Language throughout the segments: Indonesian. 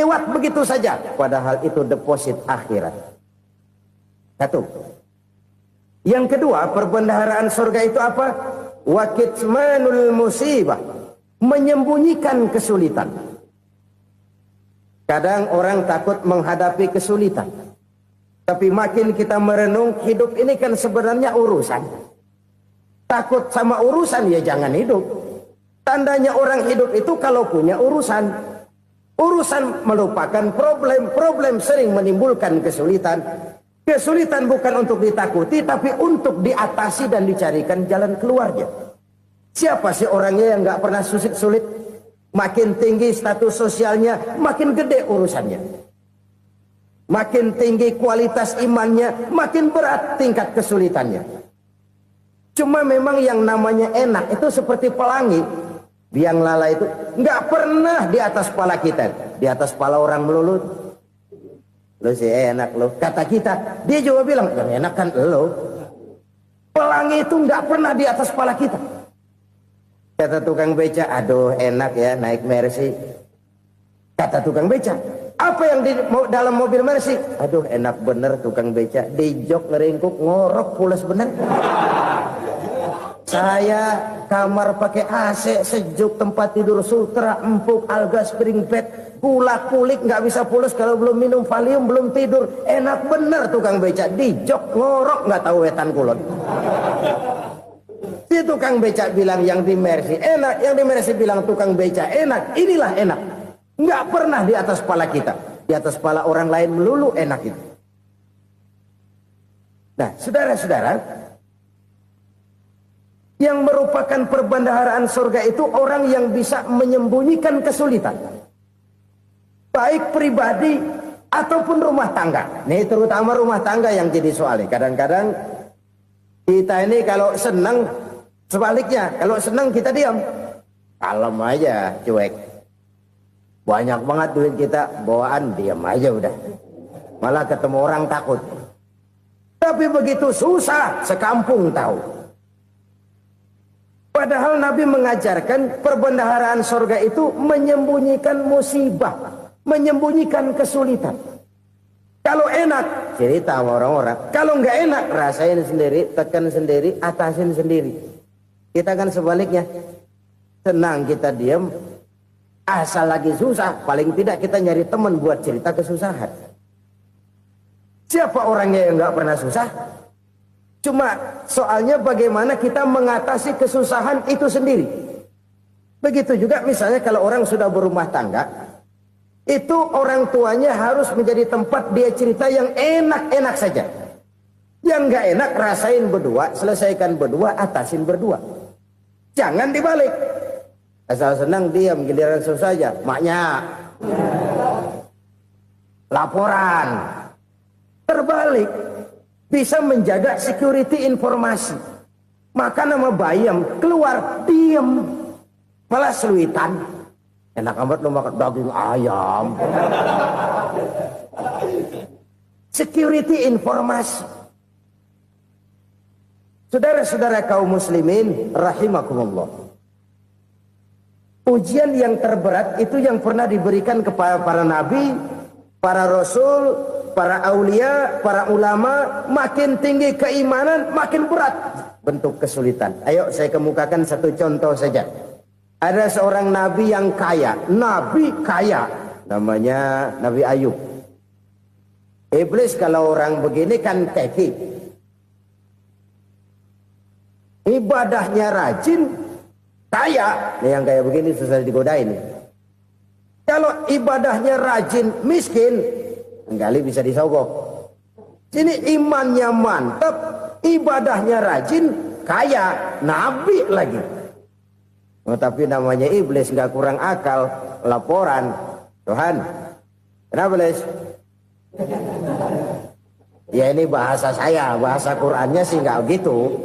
lewat begitu saja, padahal itu deposit akhirat. Satu. Yang kedua, perbendaharaan surga itu apa? Wa kitmanul musibah, menyembunyikan kesulitan. Kadang orang takut menghadapi kesulitan, tapi makin kita merenung, hidup ini kan sebenarnya urusan. Takut sama urusan, ya jangan hidup. Tandanya orang hidup itu kalau punya urusan. Urusan melupakan problem. Problem sering menimbulkan kesulitan. Kesulitan bukan untuk ditakuti, tapi untuk diatasi dan dicarikan jalan keluarnya. Siapa sih orangnya yang nggak pernah sulit? Makin tinggi status sosialnya, makin gede urusannya. Makin tinggi kualitas imannya, makin berat tingkat kesulitannya. Cuma memang yang namanya enak itu seperti pelangi. Biang lala itu nggak pernah di atas kepala kita, di atas kepala orang melulu. Lo sih enak lo, kata kita. Dia juga bilang yang enak kan lo. Pelangi itu nggak pernah di atas kepala kita. Kata tukang beca, aduh enak ya naik Mercy. Kata tukang beca, apa yang di dalam mobil Mercy? Aduh enak bener tukang beca, di jok ngeringkuk ngorok pulas bener. Saya kamar pakai AC sejuk, tempat tidur sutra, empuk, alga, spring bed, gula kulik, nggak bisa pulas kalau belum minum Valium, belum tidur. Enak bener tukang beca, di jok ngorok nggak tahu wetan kulon. Si tukang beca bilang yang di Mercy enak, yang di Mercy bilang tukang beca enak. Inilah enak, nggak pernah di atas kepala kita, di atas kepala orang lain melulu enak itu. Nah, saudara-saudara, yang merupakan perbendaharaan surga itu orang yang bisa menyembunyikan kesulitan, baik pribadi ataupun rumah tangga. Nih terutama rumah tangga yang jadi soalnya. Kadang-kadang kita ini kalau senang, sebaliknya kalau senang kita diam, kalem aja, cuek. Banyak banget duit kita bawaan, diam aja udah. Malah ketemu orang takut. Tapi begitu susah, sekampung tahu. Padahal Nabi mengajarkan perbendaharaan surga itu menyembunyikan musibah, menyembunyikan kesulitan. Kalau enak, cerita sama orang-orang. Kalau nggak enak, rasain sendiri, tekan sendiri, atasin sendiri. Kita kan sebaliknya. Senang kita diam, asal lagi susah, paling tidak kita nyari teman buat cerita kesusahan. Siapa orangnya yang nggak pernah susah? Cuma soalnya bagaimana kita mengatasi kesusahan itu sendiri. Begitu juga misalnya kalau orang sudah berumah tangga, itu orang tuanya harus menjadi tempat dia cerita yang enak-enak saja. Yang nggak enak rasain berdua, selesaikan berdua, atasin berdua. Jangan dibalik. Asal senang diam, giliran susah saja. Maknya laporan. Terbalik. Bisa menjaga security informasi. Maka nama bayam keluar diam, malah seluitan. Enak amat lo makan daging ayam. Security informasi. Saudara-saudara kaum muslimin rahimakumullah. Ujian yang terberat itu yang pernah diberikan kepada para nabi, para rasul, para aulia, para ulama. Makin tinggi keimanan, makin berat bentuk kesulitan. Ayo saya kemukakan satu contoh saja. Ada seorang nabi yang kaya, nabi kaya, namanya Nabi Ayub. Iblis kalau orang begini kan keki. Ibadahnya rajin, kaya. Nih yang kayak begini susah digodain. Kalau ibadahnya rajin, miskin, kali bisa disogok. Sini imannya mantap, ibadahnya rajin, kaya, nabi lagi. Oh, tapi namanya iblis nggak kurang akal. Laporan, Tuhan, kenapa Les? Ya ini bahasa saya, bahasa Qurannya sih nggak gitu.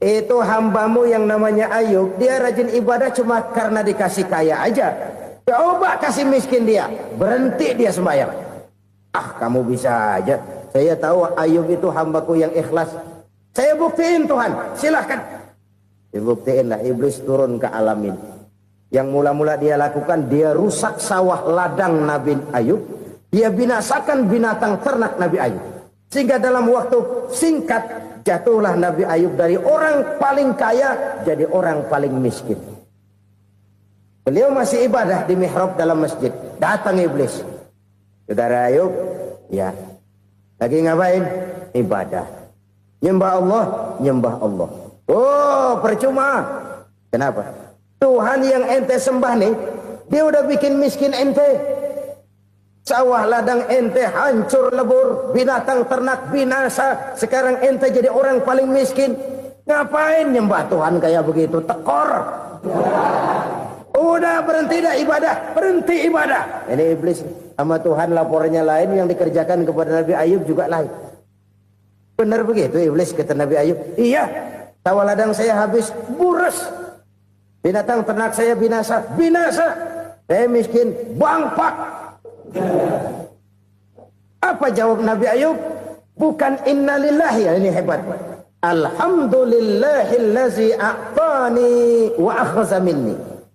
Itu hambamu yang namanya Ayub, dia rajin ibadah cuma karena dikasih kaya aja. Coba kasih miskin dia, berhenti dia sembahyang. Ah, kamu bisa aja. Saya tahu Ayub itu hambaku yang ikhlas. Saya buktiin Tuhan, silahkan. Dibuktiin lah, iblis turun ke alam ini. Yang mula-mula dia lakukan, dia rusak sawah ladang Nabi Ayub. Dia binasakan binatang ternak Nabi Ayub. Sehingga dalam waktu singkat, jatuhlah Nabi Ayub dari orang paling kaya jadi orang paling miskin. Beliau masih ibadah di mihrab dalam masjid. Datang iblis. Saudara Ayub, ya, lagi ngapain? Ibadah. Nyembah Allah, nyembah Allah. Oh, percuma. Kenapa? Tuhan yang ente sembah nih, dia udah bikin miskin ente. Sawah ladang ente hancur lebur, binatang ternak binasa. Sekarang ente jadi orang paling miskin. Ngapain nyembah Tuhan kayak begitu? Tekor. Udah berhenti dah ibadah, berhenti ibadah. Ini iblis sama Tuhan laporannya lain, yang dikerjakan kepada Nabi Ayub juga lain. Benar begitu iblis kata Nabi Ayub? Iya, sawah ladang saya habis, buras. Binatang ternak saya binasa, binasa. Saya miskin, bangpak. Apa jawab Nabi Ayub? Bukan innalillahi, ya, ini hebat. Alhamdulillahillazi a'tani wa akhza minni.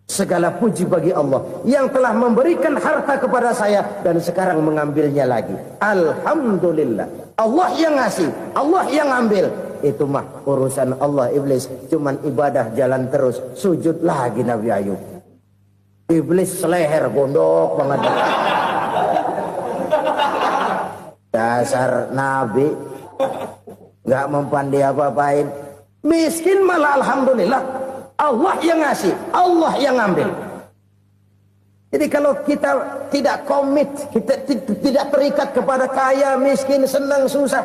Segala puji bagi Allah yang telah memberikan harta kepada saya dan sekarang mengambilnya lagi. Alhamdulillah. Allah yang ngasih, Allah yang ambil. Itu mah urusan Allah. Iblis cuman ibadah jalan terus, sujud lagi Nabi Ayub. Iblis seleher gondok banget. Dasar Nabi nggak mempan dia apa-apain. Miskin malah alhamdulillah. Allah yang ngasih, Allah yang ambil. Jadi kalau kita tidak komit, kita tidak terikat kepada kaya, miskin, senang, susah,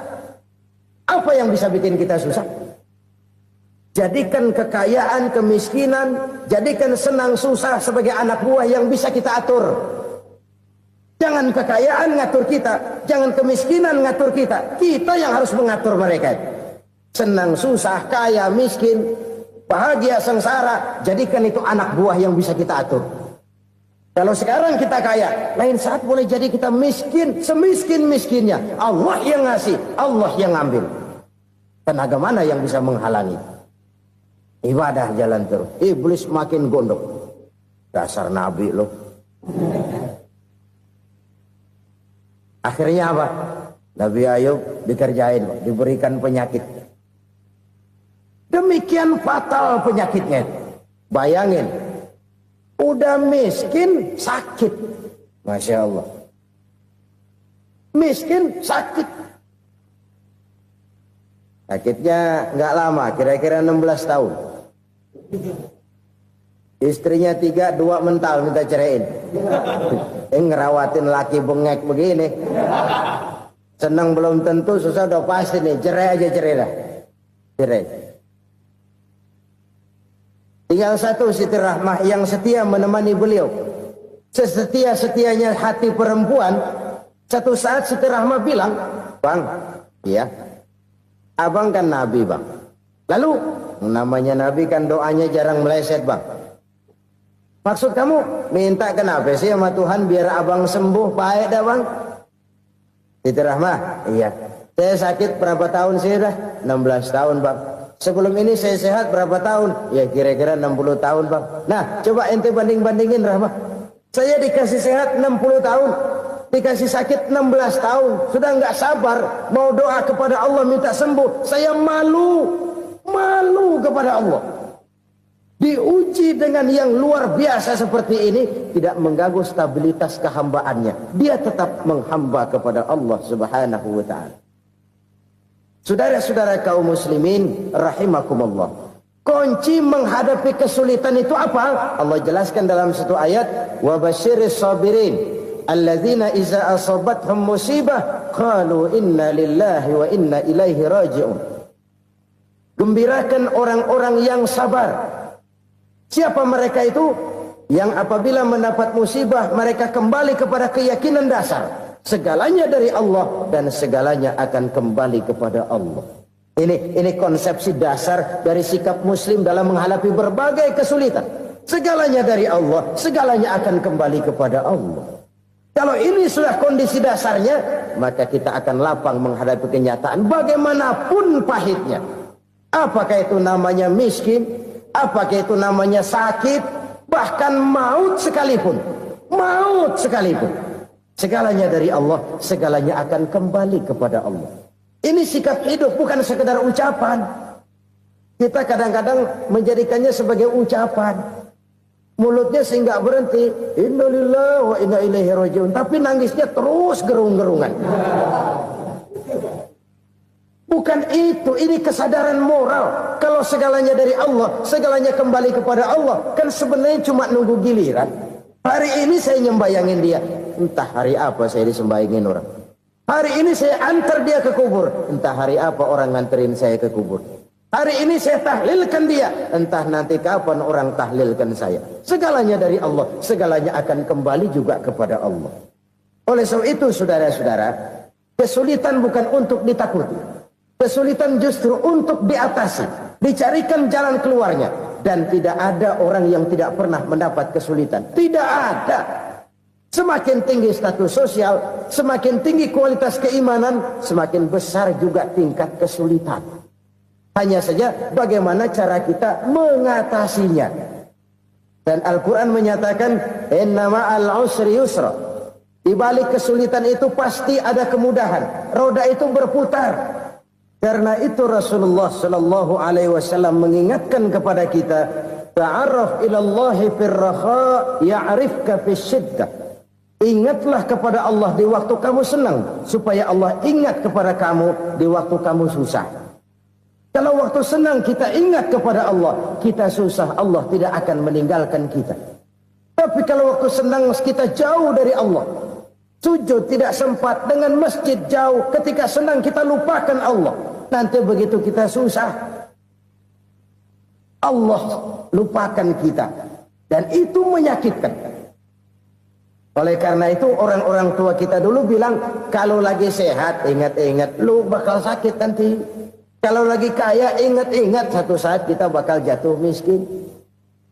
apa yang bisa bikin kita susah? Jadikan kekayaan, kemiskinan, jadikan senang susah sebagai anak buah yang bisa kita atur. Jangan kekayaan ngatur kita, jangan kemiskinan ngatur kita. Kita yang harus mengatur mereka. Senang susah, kaya, miskin, bahagia, sengsara, jadikan itu anak buah yang bisa kita atur. Kalau sekarang kita kaya, lain saat boleh jadi kita miskin, semiskin-miskinnya. Allah yang ngasih, Allah yang ngambil. Tenaga mana yang bisa menghalangi? Ibadah jalan terus. Iblis makin gondok. Dasar Nabi loh. Akhirnya apa? Nabi Ayub dikerjain, diberikan penyakit. Demikian fatal penyakitnya. Bayangin, udah miskin sakit. Masya Allah. Miskin sakit. Sakitnya nggak lama, kira-kira 16 tahun. Istrinya 3, 2 mental minta ceraiin. Ngerawatin laki bengek begini. Senang belum tentu, susah udah pasti nih. Cerai aja, cerai dah. Cerai. Tinggal satu Siti Rahmah yang setia menemani beliau. Sesetia-setianya hati perempuan. Satu saat Siti Rahmah bilang, "Bang, iya, abang kan Nabi, Bang. Lalu, namanya Nabi kan doanya jarang meleset, Bang. Maksud kamu minta kenapa sih sama Tuhan biar abang sembuh, baik dah, Bang?" Siti Rahmah, iya. Saya sakit berapa tahun sih dah? 16 tahun, Bang. Sebelum ini saya sehat berapa tahun? Ya kira-kira 60 tahun, Bang. Nah, coba ente banding-bandingin, Rahmah. Saya dikasih sehat 60 tahun, dikasih sakit 16 tahun. Sudah nggak sabar mau doa kepada Allah minta sembuh. Saya malu kepada Allah. Diuji dengan yang luar biasa seperti ini, tidak mengganggu stabilitas kehambaannya. Dia tetap menghamba kepada Allah Subhanahu wa ta'ala. Saudara-saudara kaum muslimin rahimakumullah. Kunci menghadapi kesulitan itu apa? Allah jelaskan dalam satu ayat, wa basyiris sabirin alladzina iza asabathum musibah qalu inna lillahi wa inna ilaihi raji'un. Gembirakan orang-orang yang sabar. Siapa mereka itu? Yang apabila mendapat musibah mereka kembali kepada keyakinan dasar. Segalanya dari Allah dan segalanya akan kembali kepada Allah. Ini konsepsi dasar dari sikap muslim dalam menghadapi berbagai kesulitan. Segalanya dari Allah, segalanya akan kembali kepada Allah. Kalau ini sudah kondisi dasarnya, maka kita akan lapang menghadapi kenyataan bagaimanapun pahitnya. Apakah itu namanya miskin? Apakah itu namanya sakit? bahkan maut sekalipun, segalanya dari Allah, segalanya akan kembali kepada Allah. Ini sikap hidup, bukan sekedar ucapan. Kita kadang-kadang menjadikannya sebagai ucapan. Mulutnya sehingga berhenti, innalillahi wa inna ilaihi rajiun, tapi nangisnya terus gerung-gerungan. Bukan itu, ini kesadaran moral. Kalau segalanya dari Allah, segalanya kembali kepada Allah, kan sebenarnya cuma nunggu giliran. Hari ini saya nyembayangin dia, entah hari apa saya disembayangin orang. Hari ini saya antar dia ke kubur, entah hari apa orang nganterin saya ke kubur. Hari ini saya tahlilkan dia, entah nanti kapan orang tahlilkan saya. Segalanya dari Allah, segalanya akan kembali juga kepada Allah. Oleh sebab itu saudara-saudara, kesulitan bukan untuk ditakuti. Kesulitan justru untuk diatasi, dicarikan jalan keluarnya. Dan tidak ada orang yang tidak pernah mendapat kesulitan. Tidak ada. Semakin tinggi status sosial, semakin tinggi kualitas keimanan, semakin besar juga tingkat kesulitan. Hanya saja bagaimana cara kita mengatasinya. Dan Al-Quran menyatakan, inna ma'al usri yusra. Di balik kesulitan itu pasti ada kemudahan. Roda itu berputar. Karena itu Rasulullah sallallahu alaihi wasallam mengingatkan kepada kita, ta'arraf ilallahi firraha ya'rifka fisyiddah. Ingatlah kepada Allah di waktu kamu senang, supaya Allah ingat kepada kamu di waktu kamu susah. Kalau waktu senang kita ingat kepada Allah, kita susah, Allah tidak akan meninggalkan kita. Tapi kalau waktu senang kita jauh dari Allah, sujud tidak sempat, dengan masjid jauh, ketika senang kita lupakan Allah. Nanti begitu kita susah, Allah lupakan kita. Dan itu menyakitkan. Oleh karena itu orang-orang tua kita dulu bilang, kalau lagi sehat ingat-ingat, lu bakal sakit nanti. Kalau lagi kaya ingat-ingat, satu saat kita bakal jatuh miskin.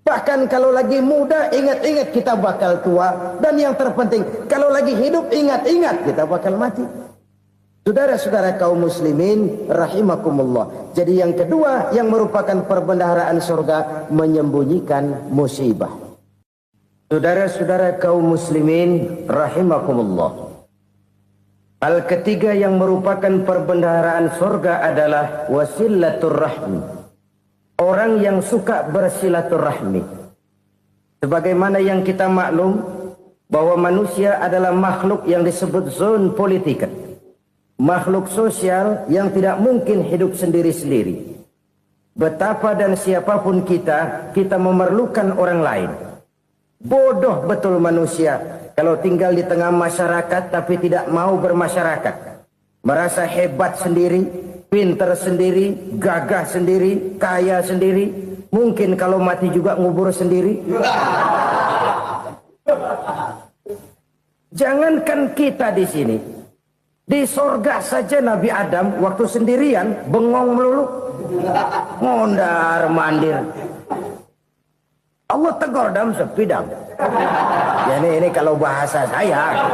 Bahkan kalau lagi muda ingat-ingat kita bakal tua. Dan yang terpenting, kalau lagi hidup ingat-ingat kita bakal mati. Saudara-saudara kaum muslimin rahimakumullah. Jadi yang kedua yang merupakan perbendaharaan surga, menyembunyikan musibah. Saudara-saudara kaum muslimin rahimakumullah. Hal ketiga yang merupakan perbendaharaan surga adalah wasilatur rahmi. Orang yang suka bersilaturahmi. Sebagaimana yang kita maklum bahwa manusia adalah makhluk yang disebut zon politika. Makhluk sosial yang tidak mungkin hidup sendiri-sendiri. Betapa dan siapapun kita memerlukan orang lain. Bodoh betul manusia kalau tinggal di tengah masyarakat tapi tidak mau bermasyarakat. Merasa hebat sendiri, pintar sendiri, gagah sendiri, kaya sendiri. Mungkin kalau mati juga ngubur sendiri. Jangankan kita di sini, di sorga saja Nabi Adam waktu sendirian bengong melulu, ngondar mandir. Allah tegur dam sepi dam. Ya ini kalau bahasa saya.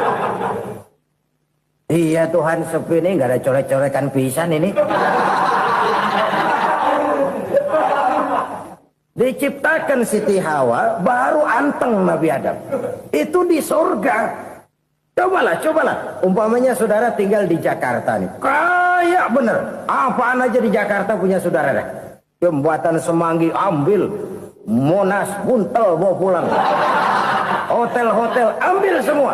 Iya Tuhan sepi ini nggak ada coret-coretan pisan ini. Diciptakan Siti Hawa baru anteng Nabi Adam. Itu di sorga. Cobalah. Umpamanya saudara tinggal di Jakarta nih. Kayak bener. Apaan aja di Jakarta punya saudara dah. Jembatan Semanggi ambil. Monas, Buntel bawa pulang. Hotel-hotel ambil semua.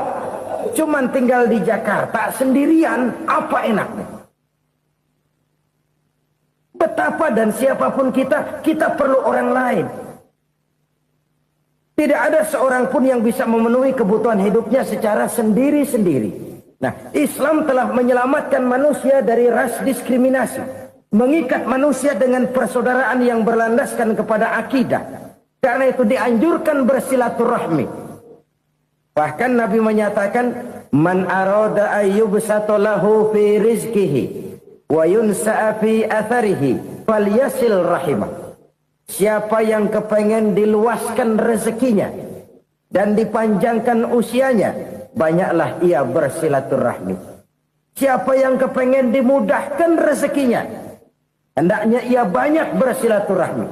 Cuman tinggal di Jakarta sendirian, apa enaknya? Betapa dan siapapun kita perlu orang lain. Tidak ada seorang pun yang bisa memenuhi kebutuhan hidupnya secara sendiri-sendiri. Nah, Islam telah menyelamatkan manusia dari ras diskriminasi. Mengikat manusia dengan persaudaraan yang berlandaskan kepada akidah. Karena itu dianjurkan bersilaturahmi. Bahkan Nabi menyatakan, man arada ayyubsata lahu fi rizqihi wa yunsa'a fi atharihi falyasil rahimah. Siapa yang kepengen diluaskan rezekinya dan dipanjangkan usianya, banyaklah ia bersilaturahmi. Siapa yang kepengen dimudahkan rezekinya, hendaknya ia banyak bersilaturahmi.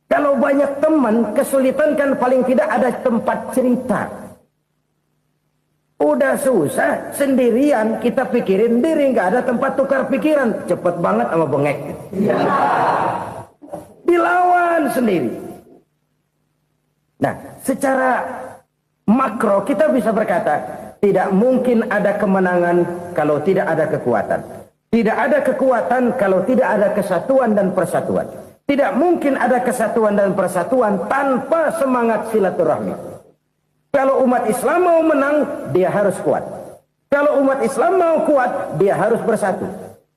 Kalau banyak teman, kesulitan kan paling tidak ada tempat cerita. Udah susah, sendirian kita pikirin diri, nggak ada tempat tukar pikiran. Cepet banget sama bengek. Dilawan sendiri. Nah, secara makro kita bisa berkata, tidak mungkin ada kemenangan kalau tidak ada kekuatan. Tidak ada kekuatan kalau tidak ada kesatuan dan persatuan. Tidak mungkin ada kesatuan dan persatuan tanpa semangat silaturahmi. Kalau umat Islam mau menang, dia harus kuat. Kalau umat Islam mau kuat, dia harus bersatu.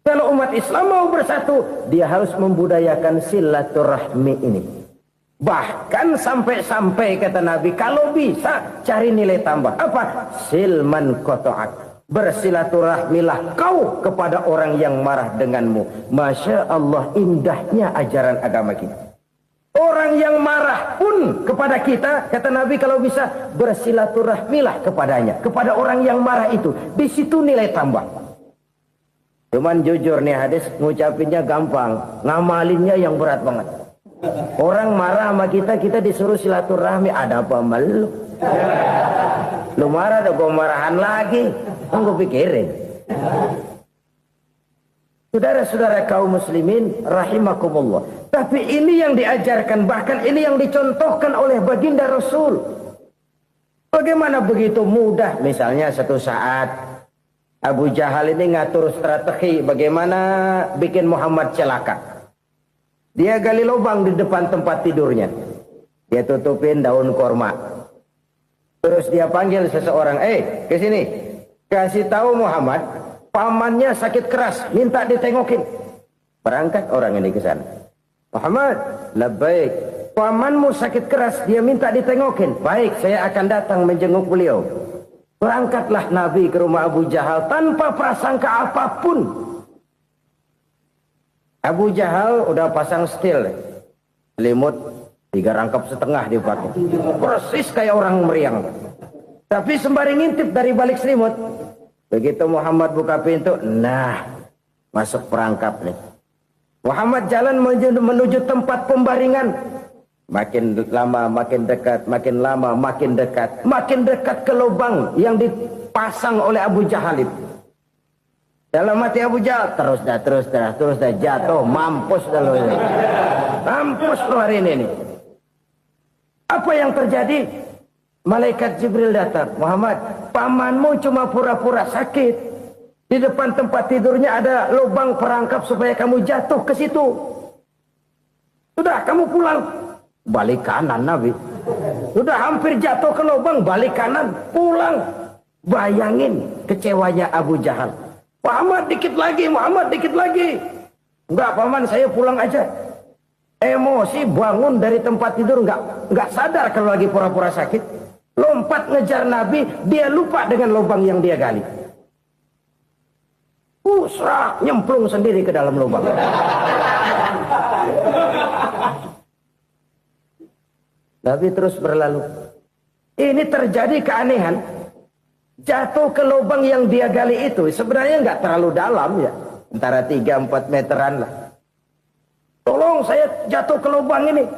Kalau umat Islam mau bersatu, dia harus membudayakan silaturahmi ini. Bahkan sampai-sampai kata Nabi, kalau bisa cari nilai tambah. Apa? Silman koto'ak. Bersilaturahmilah kau kepada orang yang marah denganmu. Masya Allah, indahnya ajaran agama kita. Orang yang marah pun kepada kita, kata Nabi, kalau bisa bersilaturahmilah kepadanya, kepada orang yang marah itu. Di situ nilai tambah. Cuman jujur nih hadis, ngucapinnya gampang, ngamalinnya yang berat banget. Orang marah sama kita, kita disuruh silaturahmi, ada apa malu? Lu marah, ada gua marahan lagi. Tunggu pikirin. Saudara-saudara kaum muslimin rahimakumullah. Tapi ini yang diajarkan, bahkan ini yang dicontohkan oleh baginda Rasul. Bagaimana begitu mudah, misalnya satu saat Abu Jahal ini ngatur strategi bagaimana bikin Muhammad celaka. Dia gali lubang di depan tempat tidurnya. Dia tutupin daun korma. Terus dia panggil seseorang, ke sini. Kasih tahu Muhammad, pamannya sakit keras, minta ditengokin. Berangkat orang ini ke sana. Muhammad, labbaik. Pamanmu sakit keras, dia minta ditengokin. Baik, saya akan datang menjenguk beliau. Berangkatlah Nabi ke rumah Abu Jahal tanpa prasangka apapun. Abu Jahal udah pasang stil, selimut 3 rangkap setengah dipakai. Persis kayak orang meriang. Tapi sembari ngintip dari balik selimut. Begitu Muhammad buka pintu, nah, masuk perangkap nih. Muhammad jalan menuju tempat pembaringan. Makin lama makin dekat, makin lama makin dekat. Makin dekat ke lubang yang dipasang oleh Abu Jahal itu. Dalam hati Abu Jahal, terus dah jatuh, mampus dah lo ini. Mampus lo hari ini nih. Apa yang terjadi? Malaikat Jibril datang. Muhammad, pamanmu cuma pura-pura sakit. Di depan tempat tidurnya ada lubang perangkap supaya kamu jatuh ke situ. Sudah, kamu pulang. Balik kanan Nabi. Sudah hampir jatuh ke lubang, balik kanan, pulang. Bayangin kecewanya Abu Jahal. Muhammad dikit lagi, Muhammad dikit lagi. Enggak paman, saya pulang aja. Emosi bangun dari tempat tidur, enggak sadar kalau lagi pura-pura sakit. Lompat ngejar Nabi, dia lupa dengan lubang yang dia gali. Usrak, nyemplung sendiri ke dalam lubang. Nabi terus berlalu. Ini terjadi keanehan. Jatuh ke lubang yang dia gali itu sebenarnya nggak terlalu dalam ya. Antara 3-4 meteran lah. Tolong saya jatuh ke lubang ini.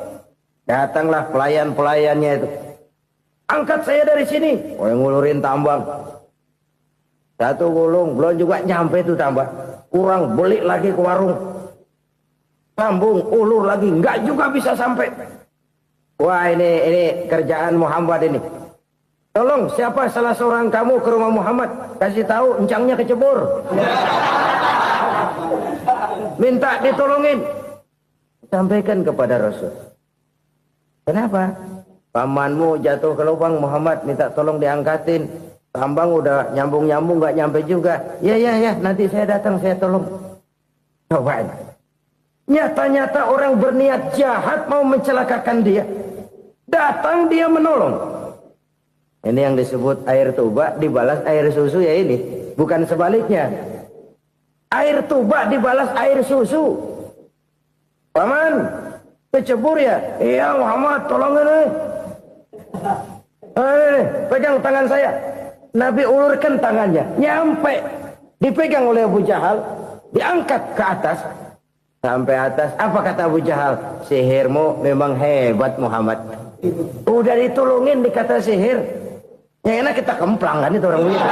Datanglah pelayan-pelayannya itu. Angkat saya dari sini. Oh, yang ngulurin tambang. Satu gulung, belum juga nyampe itu tambang. Kurang, beli lagi ke warung. Sambung, ulur lagi, nggak juga bisa sampai. Wah, ini kerjaan Muhammad ini. Tolong, siapa salah seorang kamu ke rumah Muhammad? Kasih tahu, encangnya kecebur. Minta ditolongin. Sampaikan kepada Rasul. Kenapa? Pamanmu jatuh ke lubang, Muhammad minta tolong diangkatin. Tambang udah nyambung-nyambung nggak nyampe juga. Ya, nanti saya datang, saya tolong. Cobain. Nyata-nyata orang berniat jahat mau mencelakakan dia. Datang dia menolong. Ini yang disebut air tuba dibalas air susu ya ini. Bukan sebaliknya. Air tuba dibalas air susu. Paman, kecebur ya? Iya Muhammad, tolong ini. Pegang tangan saya. Nabi ulurkan tangannya. Nyampe. Dipegang oleh Abu Jahal. Diangkat ke atas. Sampai atas, apa kata Abu Jahal? Sihirmu memang hebat Muhammad. Udah ditolongin dikata sihir. Yang enak kita kemplang kan itu orang begitu.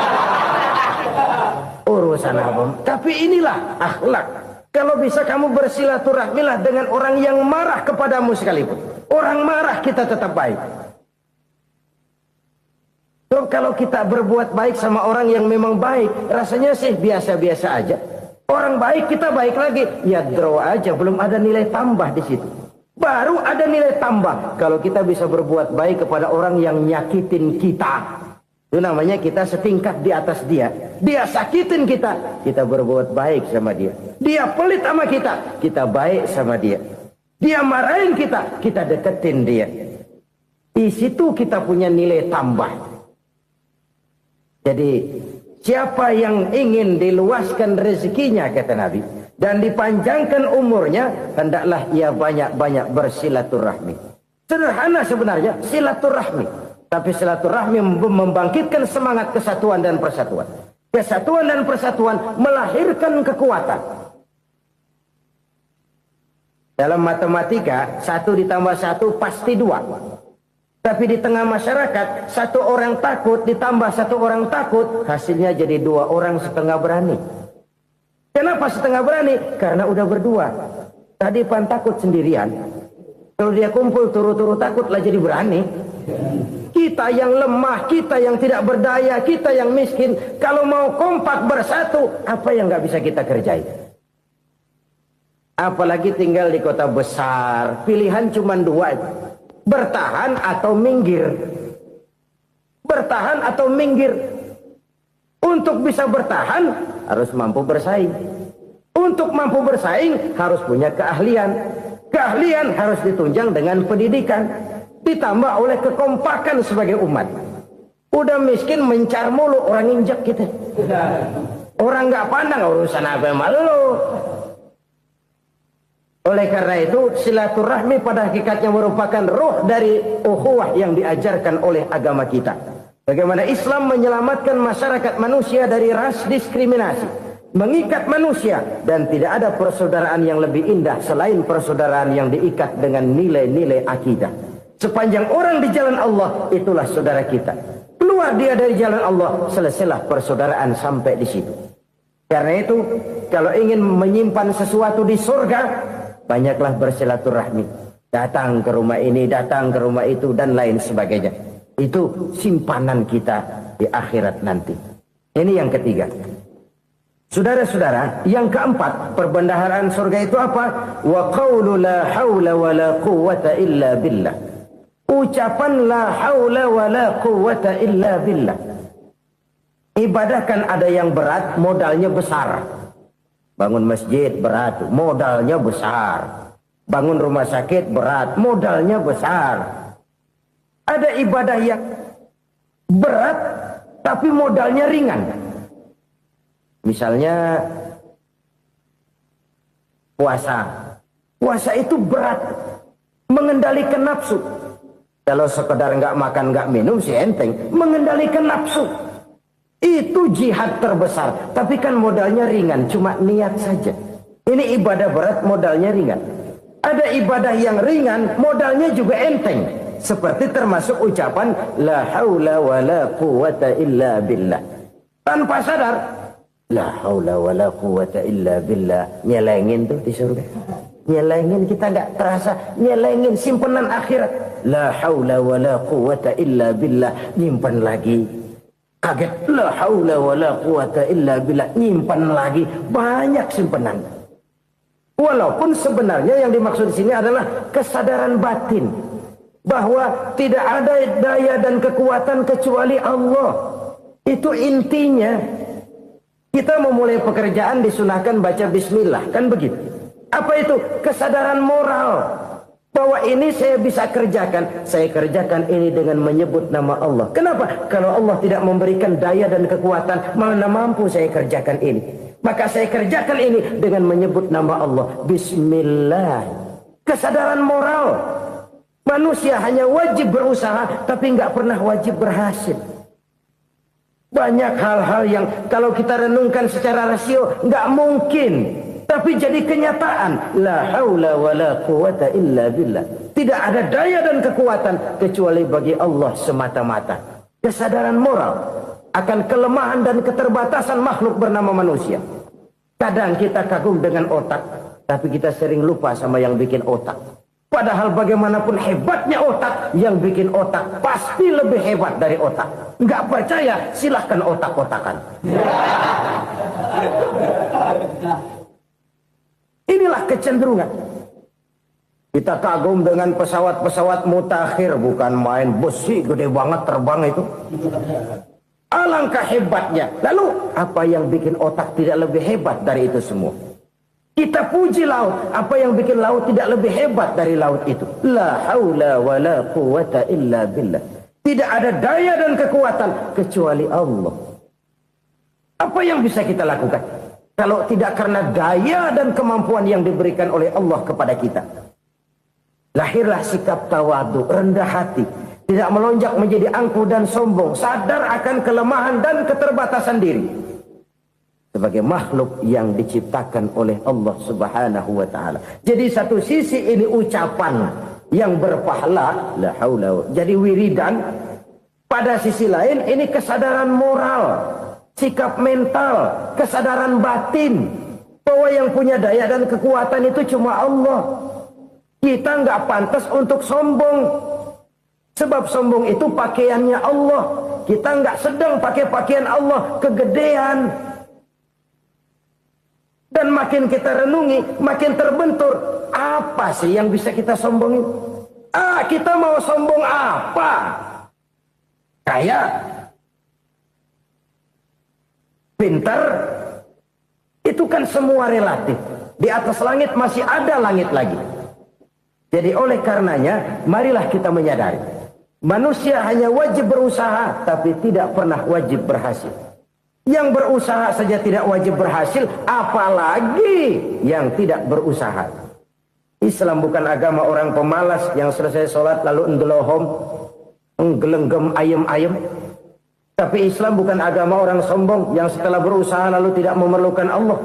Urusan apa? Tapi inilah akhlak. Kalau bisa kamu bersilaturahmilah dengan orang yang marah kepadamu sekalipun. Orang marah kita tetap baik. So, kalau kita berbuat baik sama orang yang memang baik, rasanya sih biasa-biasa aja. Orang baik kita baik lagi, ya draw aja, belum ada nilai tambah di situ. Baru ada nilai tambah kalau kita bisa berbuat baik kepada orang yang nyakitin kita. Itu namanya kita setingkat di atas dia. Dia sakitin kita, kita berbuat baik sama dia. Dia pelit sama kita baik sama dia. Dia marahin kita deketin dia. Di situ kita punya nilai tambah. Jadi siapa yang ingin diluaskan rezekinya, kata Nabi, dan dipanjangkan umurnya, hendaklah ia banyak-banyak bersilaturahmi. Sederhana sebenarnya silaturahmi, tapi silaturahmi membangkitkan semangat kesatuan dan persatuan. Kesatuan dan persatuan melahirkan kekuatan. Dalam matematika 1 ditambah 1 pasti 2. Tapi di tengah masyarakat, 1 orang takut ditambah 1 orang takut, hasilnya jadi 2 orang setengah berani. Kenapa setengah berani? Karena udah berdua. Tadi pan takut sendirian. Kalau dia kumpul turu-turu takutlah jadi berani. Kita yang lemah, kita yang tidak berdaya, kita yang miskin, kalau mau kompak bersatu, apa yang nggak bisa kita kerjain? Apalagi tinggal di kota besar, pilihan cuma 2. Bertahan atau minggir. Bertahan atau minggir. Untuk bisa bertahan harus mampu bersaing. Untuk mampu bersaing harus punya keahlian. Keahlian harus ditunjang dengan pendidikan, ditambah oleh kekompakan sebagai umat. Udah miskin mencar mulu, orang injak kita. Orang nggak pandang urusan apa yang malu. Oleh karena itu, silaturahmi pada hakikatnya merupakan roh dari ukhuwah yang diajarkan oleh agama kita. Bagaimana Islam menyelamatkan masyarakat manusia dari ras diskriminasi, mengikat manusia, dan tidak ada persaudaraan yang lebih indah selain persaudaraan yang diikat dengan nilai-nilai akidah. Sepanjang orang di jalan Allah, itulah saudara kita. Keluar dia dari jalan Allah, selesailah persaudaraan sampai di situ. Karena itu, kalau ingin menyimpan sesuatu di surga, banyaklah bersilaturahmi. Datang ke rumah ini, datang ke rumah itu, dan lain sebagainya. Itu simpanan kita di akhirat nanti. Ini yang ketiga. Saudara-saudara, yang keempat, perbendaharaan surga itu apa? Wa qawlu la hawla wa la quwwata illa billah. Ucapan la hawla wa la quwwata illa billah. Ibadah kan ada yang berat, modalnya besar. Bangun masjid berat, modalnya besar. Bangun rumah sakit berat, modalnya besar. Ada ibadah yang berat, tapi modalnya ringan. Misalnya puasa. Puasa itu berat, mengendalikan nafsu. Kalau sekedar nggak makan, nggak minum sih enteng. Mengendalikan nafsu. Itu jihad terbesar, tapi kan modalnya ringan, cuma niat saja. Ini ibadah berat, modalnya ringan. Ada ibadah yang ringan, modalnya juga enteng. Seperti termasuk ucapan la haula wa la quwwata illa billah. Tanpa sadar, la haula wa la quwwata illa billah. Nyelengin tuh di surga. Nyelengin, kita nggak terasa. Nyelengin simpenan akhirat. La haula wa la quwwata illa billah. Nyimpan lagi. Kaget, la haula wa la quwata illa billah, nyimpan lagi, banyak simpanan. Walaupun sebenarnya yang dimaksud di sini adalah kesadaran batin bahwa tidak ada daya dan kekuatan kecuali Allah. Itu intinya. Kita memulai pekerjaan disunahkan baca bismillah, kan begitu. Apa itu? Kesadaran moral. Bahwa ini saya bisa kerjakan. Saya kerjakan ini dengan menyebut nama Allah. Kenapa? Kalau Allah tidak memberikan daya dan kekuatan, mana mampu saya kerjakan ini. Maka saya kerjakan ini dengan menyebut nama Allah. Bismillah. Kesadaran moral. Manusia hanya wajib berusaha, tapi nggak pernah wajib berhasil. Banyak hal-hal yang kalau kita renungkan secara rasio, nggak mungkin. Tapi jadi kenyataan, la haula wala quwata illa billah. Tidak ada daya dan kekuatan kecuali bagi Allah semata-mata. Kesadaran moral akan kelemahan dan keterbatasan makhluk bernama manusia. Kadang kita kagum dengan otak, tapi kita sering lupa sama yang bikin otak. Padahal bagaimanapun hebatnya otak, yang bikin otak pasti lebih hebat dari otak. Nggak percaya, silahkan otak-otakan. Inilah kecenderungan. Kita kagum dengan pesawat-pesawat mutakhir, bukan main, besi gede banget terbang itu. Alangkah hebatnya. Lalu apa yang bikin otak tidak lebih hebat dari itu semua? Kita puji laut, apa yang bikin laut tidak lebih hebat dari laut itu? La haula wala quwata illa billah. Tidak ada daya dan kekuatan kecuali Allah. Apa yang bisa kita lakukan kalau tidak karena daya dan kemampuan yang diberikan oleh Allah kepada kita? Lahirlah sikap tawadu, rendah hati, tidak melonjak menjadi angkuh dan sombong, sadar akan kelemahan dan keterbatasan diri. Sebagai makhluk yang diciptakan oleh Allah Subhanahu wa ta'ala. Jadi satu sisi ini ucapan yang berpahala, la haula, jadi wiridan. Pada sisi lain ini kesadaran moral, sikap mental, kesadaran batin, bahwa yang punya daya dan kekuatan itu cuma Allah. Kita nggak pantas untuk sombong, sebab sombong itu pakaiannya Allah. Kita nggak sedang pakai pakaian Allah, kegedean. Dan makin kita renungi, makin terbentur. Apa sih yang bisa kita sombongin? Kita mau sombong apa? Kaya, pintar, itu kan semua relatif. Di atas langit masih ada langit lagi. Jadi oleh karenanya, marilah kita menyadari. Manusia hanya wajib berusaha, tapi tidak pernah wajib berhasil. Yang berusaha saja tidak wajib berhasil, apalagi yang tidak berusaha. Islam bukan agama orang pemalas yang selesai sholat lalu endelohom, nggelenggem ayem-ayem. Tapi Islam bukan agama orang sombong yang setelah berusaha lalu tidak memerlukan Allah.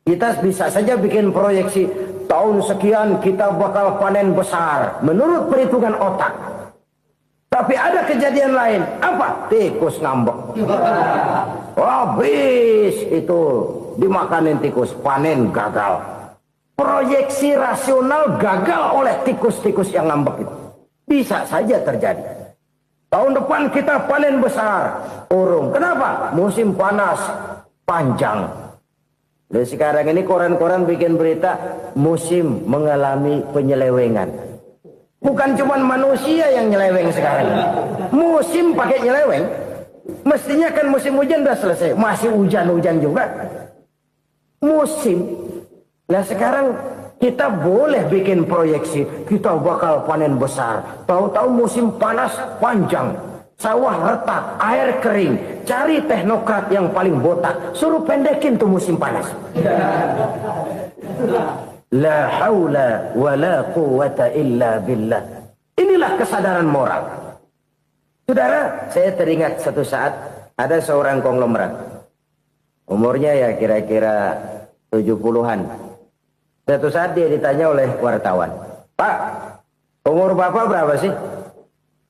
Kita bisa saja bikin proyeksi, tahun sekian kita bakal panen besar menurut perhitungan otak. Tapi ada kejadian lain. Apa? Tikus ngambek. Habis itu dimakanin tikus, panen gagal. Proyeksi rasional gagal oleh tikus-tikus yang ngambek itu. Bisa saja terjadi. Tahun depan kita panen besar, urung. Kenapa? Musim panas panjang. Dan sekarang ini koran-koran bikin berita musim mengalami penyelewengan. Bukan cuma manusia yang nyeleweng sekarang. Musim pakai nyeleweng. Mestinya kan musim hujan udah selesai, masih hujan-hujan juga. Musim. Nah sekarang kita boleh bikin proyeksi, kita bakal panen besar. Tahu-tahu musim panas panjang, sawah retak, air kering. Cari teknokrat yang paling botak, suruh pendekin tuh musim panas. La haula wa la quwata illa billah. Inilah kesadaran moral. Saudara, saya teringat satu saat ada seorang konglomerat. Umurnya ya kira-kira 70-an. Satu saat dia ditanya oleh wartawan, "Pak, umur Bapak berapa sih?"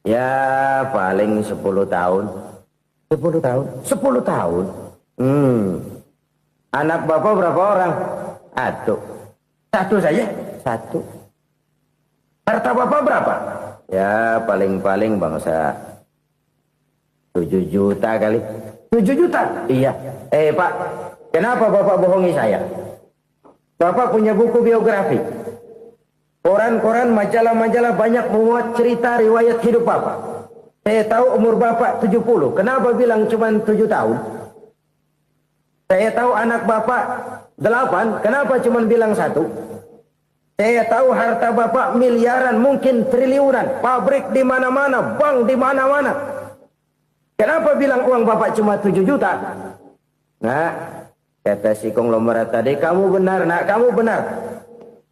"Ya paling 10 tahun." 10 tahun? 10 tahun? Anak Bapak berapa orang? Satu saja? Satu. Harta Bapak berapa? Ya paling-paling bangsa 7 juta kali. 7 juta? Iya. Pak, kenapa Bapak bohongi saya? Bapak punya buku biografi. Koran-koran, majalah-majalah banyak memuat cerita riwayat hidup Bapak. Saya tahu umur Bapak 70. Kenapa bilang cuma 7 tahun? Saya tahu anak Bapak 8. Kenapa cuma bilang 1? Saya tahu harta Bapak miliaran, mungkin triliunan. Pabrik di mana-mana, bank di mana-mana. Kenapa bilang uang Bapak cuma 7 juta? Nah, kata si konglomerat tadi, kamu benar nak, kamu benar.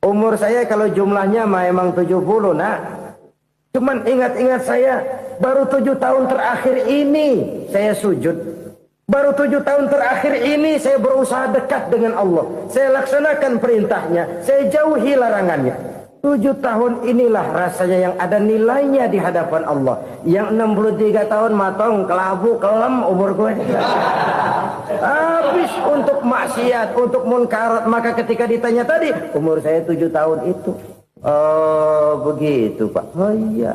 Umur saya kalau jumlahnya memang 70 nak. Cuman ingat-ingat saya, baru 7 tahun terakhir ini saya sujud. Baru 7 tahun terakhir ini saya berusaha dekat dengan Allah. Saya laksanakan perintahnya. Saya jauhi larangannya. 7 tahun inilah rasanya yang ada nilainya di hadapan Allah. Yang 63 tahun matong, kelabu, kelam umur gue. Habis untuk maksiat, untuk munkarat. Maka ketika ditanya tadi, umur saya 7 tahun itu. Oh begitu Pak. Oh iya.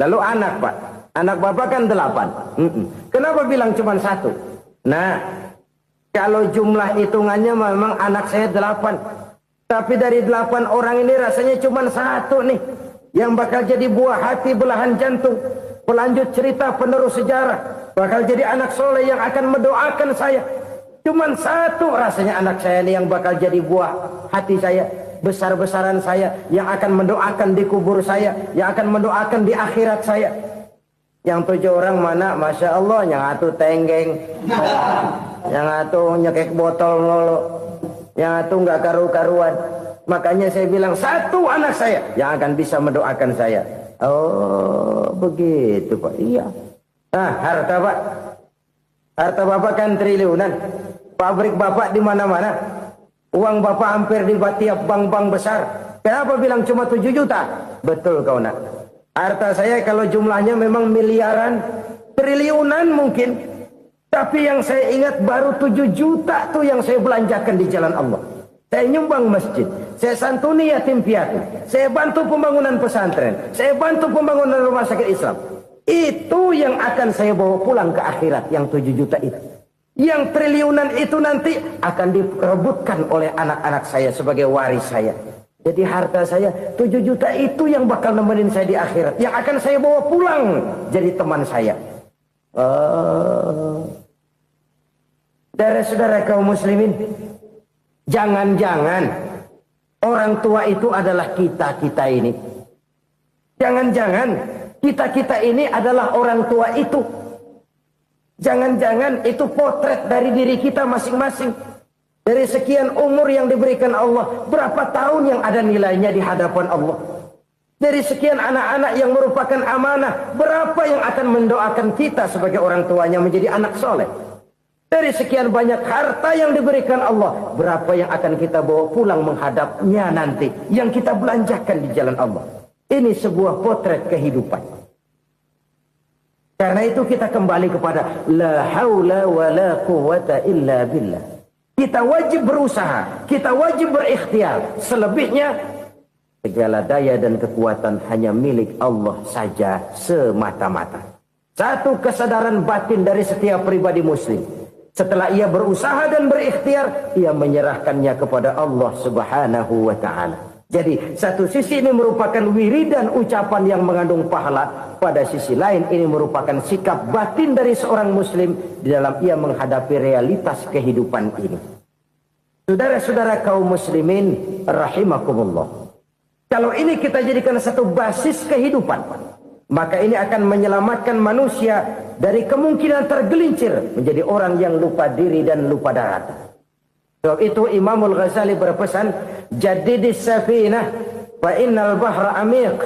Lalu anak Pak. Anak bapak kan 8. Kenapa bilang cuma 1? Nah, kalau jumlah hitungannya memang anak saya 8. Tapi dari 8 orang ini rasanya cuma 1 nih. Yang bakal jadi buah hati, belahan jantung. Pelanjut cerita, penerus sejarah. Bakal jadi anak soleh yang akan mendoakan saya. Cuma 1 rasanya anak saya ini yang bakal jadi buah hati saya. Besar-besaran saya. Yang akan mendoakan di kubur saya. Yang akan mendoakan di akhirat saya. Yang 7 orang mana, Masya Allah, yang atu tenggeng, yang atu nyekek botol mulu, yang atu nggak karu-karuan. Makanya saya bilang 1 anak saya yang akan bisa mendoakan saya. Oh begitu Pak. Iya. Nah harta Pak, harta Bapak kan triliunan, pabrik Bapak di mana-mana, uang Bapak hampir di tiap bank-bank besar. Kenapa bilang cuma 7 juta? Betul kau nak. Harta saya kalau jumlahnya memang miliaran, triliunan mungkin. Tapi yang saya ingat baru 7 juta tuh yang saya belanjakan di jalan Allah. Saya nyumbang masjid, saya santuni yatim piatu, saya bantu pembangunan pesantren, saya bantu pembangunan rumah sakit Islam. Itu yang akan saya bawa pulang ke akhirat, yang 7 juta itu. Yang triliunan itu nanti akan diperebutkan oleh anak-anak saya sebagai waris saya. Jadi harta saya 7 juta itu yang bakal nemenin saya di akhirat. Yang akan saya bawa pulang jadi teman saya. Saudara-saudara kaum muslimin, jangan-jangan orang tua itu adalah kita-kita ini. Jangan-jangan kita-kita ini adalah orang tua itu. Jangan-jangan itu potret dari diri kita masing-masing. Dari sekian umur yang diberikan Allah, berapa tahun yang ada nilainya di hadapan Allah? Dari sekian anak-anak yang merupakan amanah, berapa yang akan mendoakan kita sebagai orang tuanya menjadi anak soleh? Dari sekian banyak harta yang diberikan Allah, berapa yang akan kita bawa pulang menghadapnya nanti, yang kita belanjakan di jalan Allah? Ini sebuah potret kehidupan. Karena itu kita kembali kepada la haula wa la quwwata illa billah. Kita wajib berusaha, kita wajib berikhtiar. Selebihnya, segala daya dan kekuatan hanya milik Allah saja semata-mata. Satu kesadaran batin dari setiap pribadi muslim. Setelah ia berusaha dan berikhtiar, ia menyerahkannya kepada Allah Subhanahu wa ta'ala. Jadi, satu sisi ini merupakan wiridan ucapan yang mengandung pahala. Pada sisi lain, ini merupakan sikap batin dari seorang muslim di dalam ia menghadapi realitas kehidupan ini. Saudara-saudara kaum muslimin rahimakumullah. Kalau ini kita jadikan satu basis kehidupan, maka ini akan menyelamatkan manusia dari kemungkinan tergelincir menjadi orang yang lupa diri dan lupa darat. Sebab itu Imamul Ghazali berpesan, jadidis safinah fa innal bahra amiq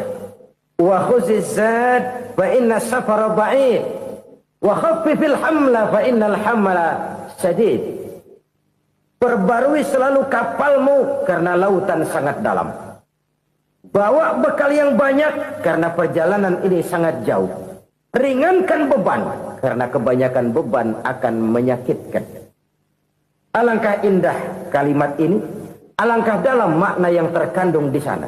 wa khuziz zad fa inna safara ba'id wa khaffifil hamla fa innal hamla sadid. Perbarui selalu kapalmu karena lautan sangat dalam. Bawa bekal yang banyak karena perjalanan ini sangat jauh. Ringankan beban karena kebanyakan beban akan menyakitkan. Alangkah indah kalimat ini, alangkah dalam makna yang terkandung di sana.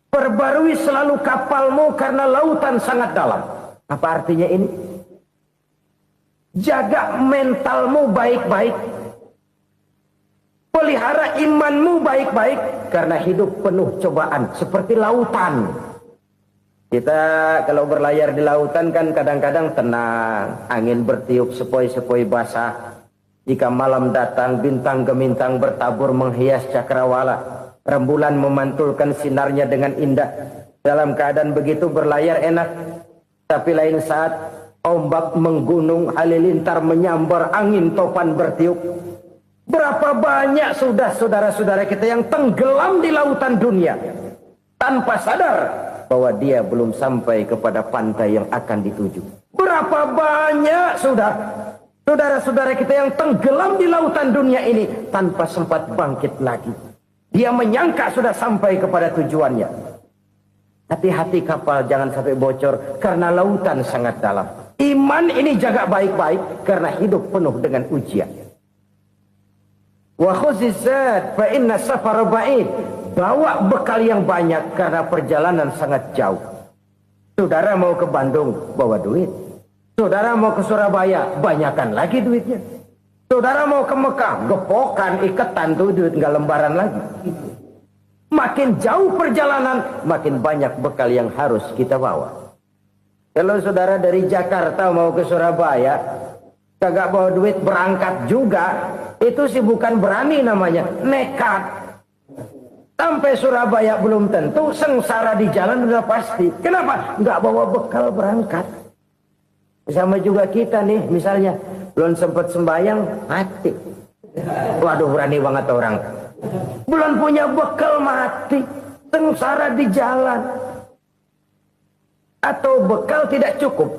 Perbarui selalu kapalmu karena lautan sangat dalam. Apa artinya ini? Jaga mentalmu baik-baik. Pelihara imanmu baik-baik karena hidup penuh cobaan seperti lautan. Kita kalau berlayar di lautan kan kadang-kadang tenang, angin bertiup sepoi-sepoi basah. Jika malam datang bintang gemintang bertabur menghias cakrawala, rembulan memantulkan sinarnya dengan indah. Dalam keadaan begitu berlayar enak, tapi lain saat ombak menggunung, halilintar menyambar, angin topan bertiup. Berapa banyak sudah saudara-saudara kita yang tenggelam di lautan dunia tanpa sadar bahwa dia belum sampai kepada pantai yang akan dituju. Berapa banyak sudah Saudara-saudara kita yang tenggelam di lautan dunia ini tanpa sempat bangkit lagi. Dia menyangka sudah sampai kepada tujuannya. Hati-hati kapal jangan sampai bocor karena lautan sangat dalam. Iman ini jaga baik-baik karena hidup penuh dengan ujian. Wa khuzizat fa inna safar ba'id. Bawa bekal yang banyak karena perjalanan sangat jauh. Saudara mau ke Bandung, bawa duit. Saudara mau ke Surabaya, banyakan lagi duitnya. Saudara mau ke Mekah, gepokan, iketan tuh duit nggak lembaran lagi. Makin jauh perjalanan, makin banyak bekal yang harus kita bawa. Kalau saudara dari Jakarta mau ke Surabaya, kagak bawa duit berangkat juga, itu sih bukan berani namanya, nekat. Sampai Surabaya belum tentu, sengsara di jalan udah pasti. Kenapa? Nggak bawa bekal berangkat. Sama juga kita nih, misalnya belum sempat sembahyang, mati. Waduh, berani banget orang. Belum punya bekal, mati. Sengsara di jalan. Atau bekal tidak cukup.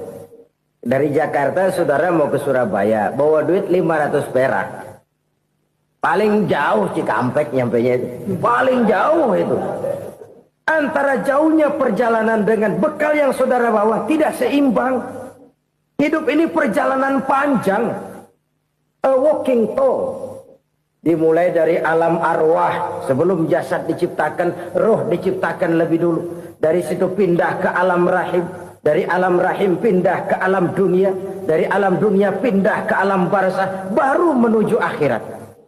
Dari Jakarta saudara mau ke Surabaya, bawa duit 500 perak. Paling jauh Cikampek nyampenya itu. Paling jauh itu. Antara jauhnya perjalanan dengan bekal yang saudara bawa tidak seimbang. Hidup ini perjalanan panjang. A walking tour. Dimulai dari alam arwah. Sebelum jasad diciptakan, roh diciptakan lebih dulu. Dari situ pindah ke alam rahim. Dari alam rahim pindah ke alam dunia. Dari alam dunia pindah ke alam barzah. Baru menuju akhirat.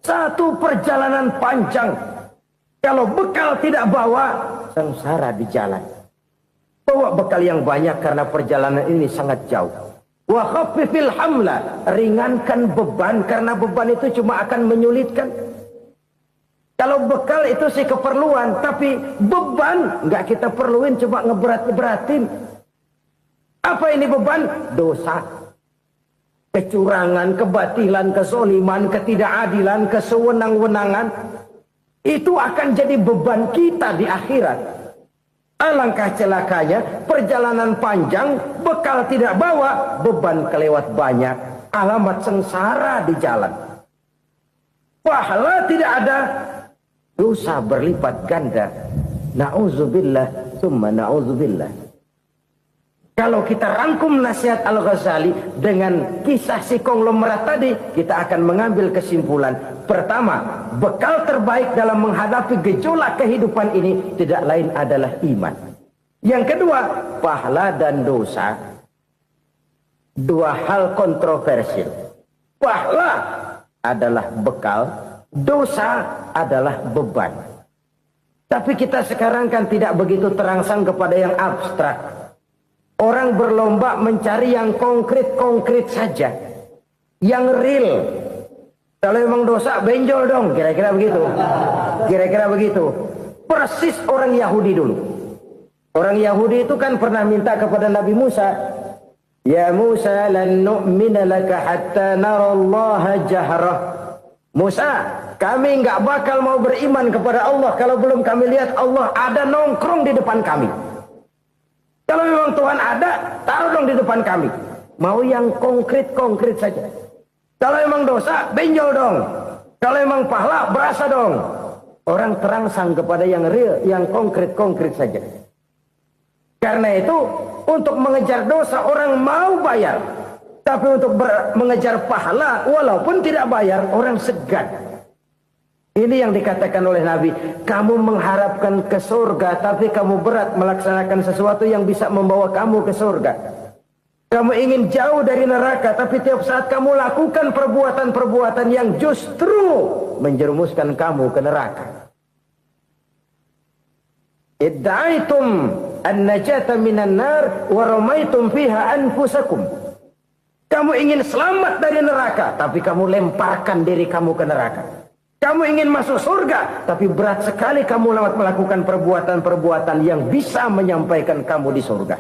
Satu perjalanan panjang. Kalau bekal tidak bawa, sengsara di jalan. Bawa bekal yang banyak karena perjalanan ini sangat jauh. Wa khaffifil hamla, ringankan beban karena beban itu cuma akan menyulitkan. Kalau bekal itu sih keperluan, tapi beban nggak kita perluin, cuma ngeberat-beratin. Apa ini beban? Dosa, kecurangan, kebatilan, kesoliman, ketidakadilan, kesewenang-wenangan. Itu akan jadi beban kita di akhirat. Alangkah celakanya, perjalanan panjang, bekal tidak bawa, beban kelewat banyak, alamat sengsara di jalan. Pahala tidak ada, dosa berlipat ganda. Na'udzubillah, summa na'udzubillah. Kalau kita rangkum nasihat Al-Ghazali dengan kisah si konglomerat tadi, kita akan mengambil kesimpulan. Pertama, bekal terbaik dalam menghadapi gejolak kehidupan ini tidak lain adalah iman. Yang kedua, pahala dan dosa. Dua hal kontroversial. Pahala adalah bekal, dosa adalah beban. Tapi kita sekarang kan tidak begitu terangsang kepada yang abstrak. Orang berlomba mencari yang konkret-konkret saja. Yang real. Kalau memang dosa, benjol dong. Kira-kira begitu. Kira-kira begitu. Persis orang Yahudi dulu. Orang Yahudi itu kan pernah minta kepada Nabi Musa. Ya Musa, lan nu'mina laka hatta narallaha jahrah. Musa, kami nggak bakal mau beriman kepada Allah kalau belum kami lihat Allah ada nongkrong di depan kami. Kalau memang Tuhan ada, taruh dong di depan kami. Mau yang konkret-konkret saja. Kalau memang dosa, benjol dong. Kalau memang pahala, berasa dong. Orang terangsang kepada yang real, yang konkret-konkret saja. Karena itu, untuk mengejar dosa, orang mau bayar. Tapi untuk mengejar pahala, walaupun tidak bayar, orang segan. Ini yang dikatakan oleh Nabi, kamu mengharapkan ke surga, tapi kamu berat melaksanakan sesuatu yang bisa membawa kamu ke surga. Kamu ingin jauh dari neraka, tapi tiap saat kamu lakukan perbuatan-perbuatan yang justru menjerumuskan kamu ke neraka. Idda'aitum an-najata minan nar wa ramaitum fiha anfusakum. Kamu ingin selamat dari neraka, tapi kamu lemparkan diri kamu ke neraka. Kamu ingin masuk surga, tapi berat sekali kamu melakukan perbuatan-perbuatan yang bisa menyampaikan kamu di surga.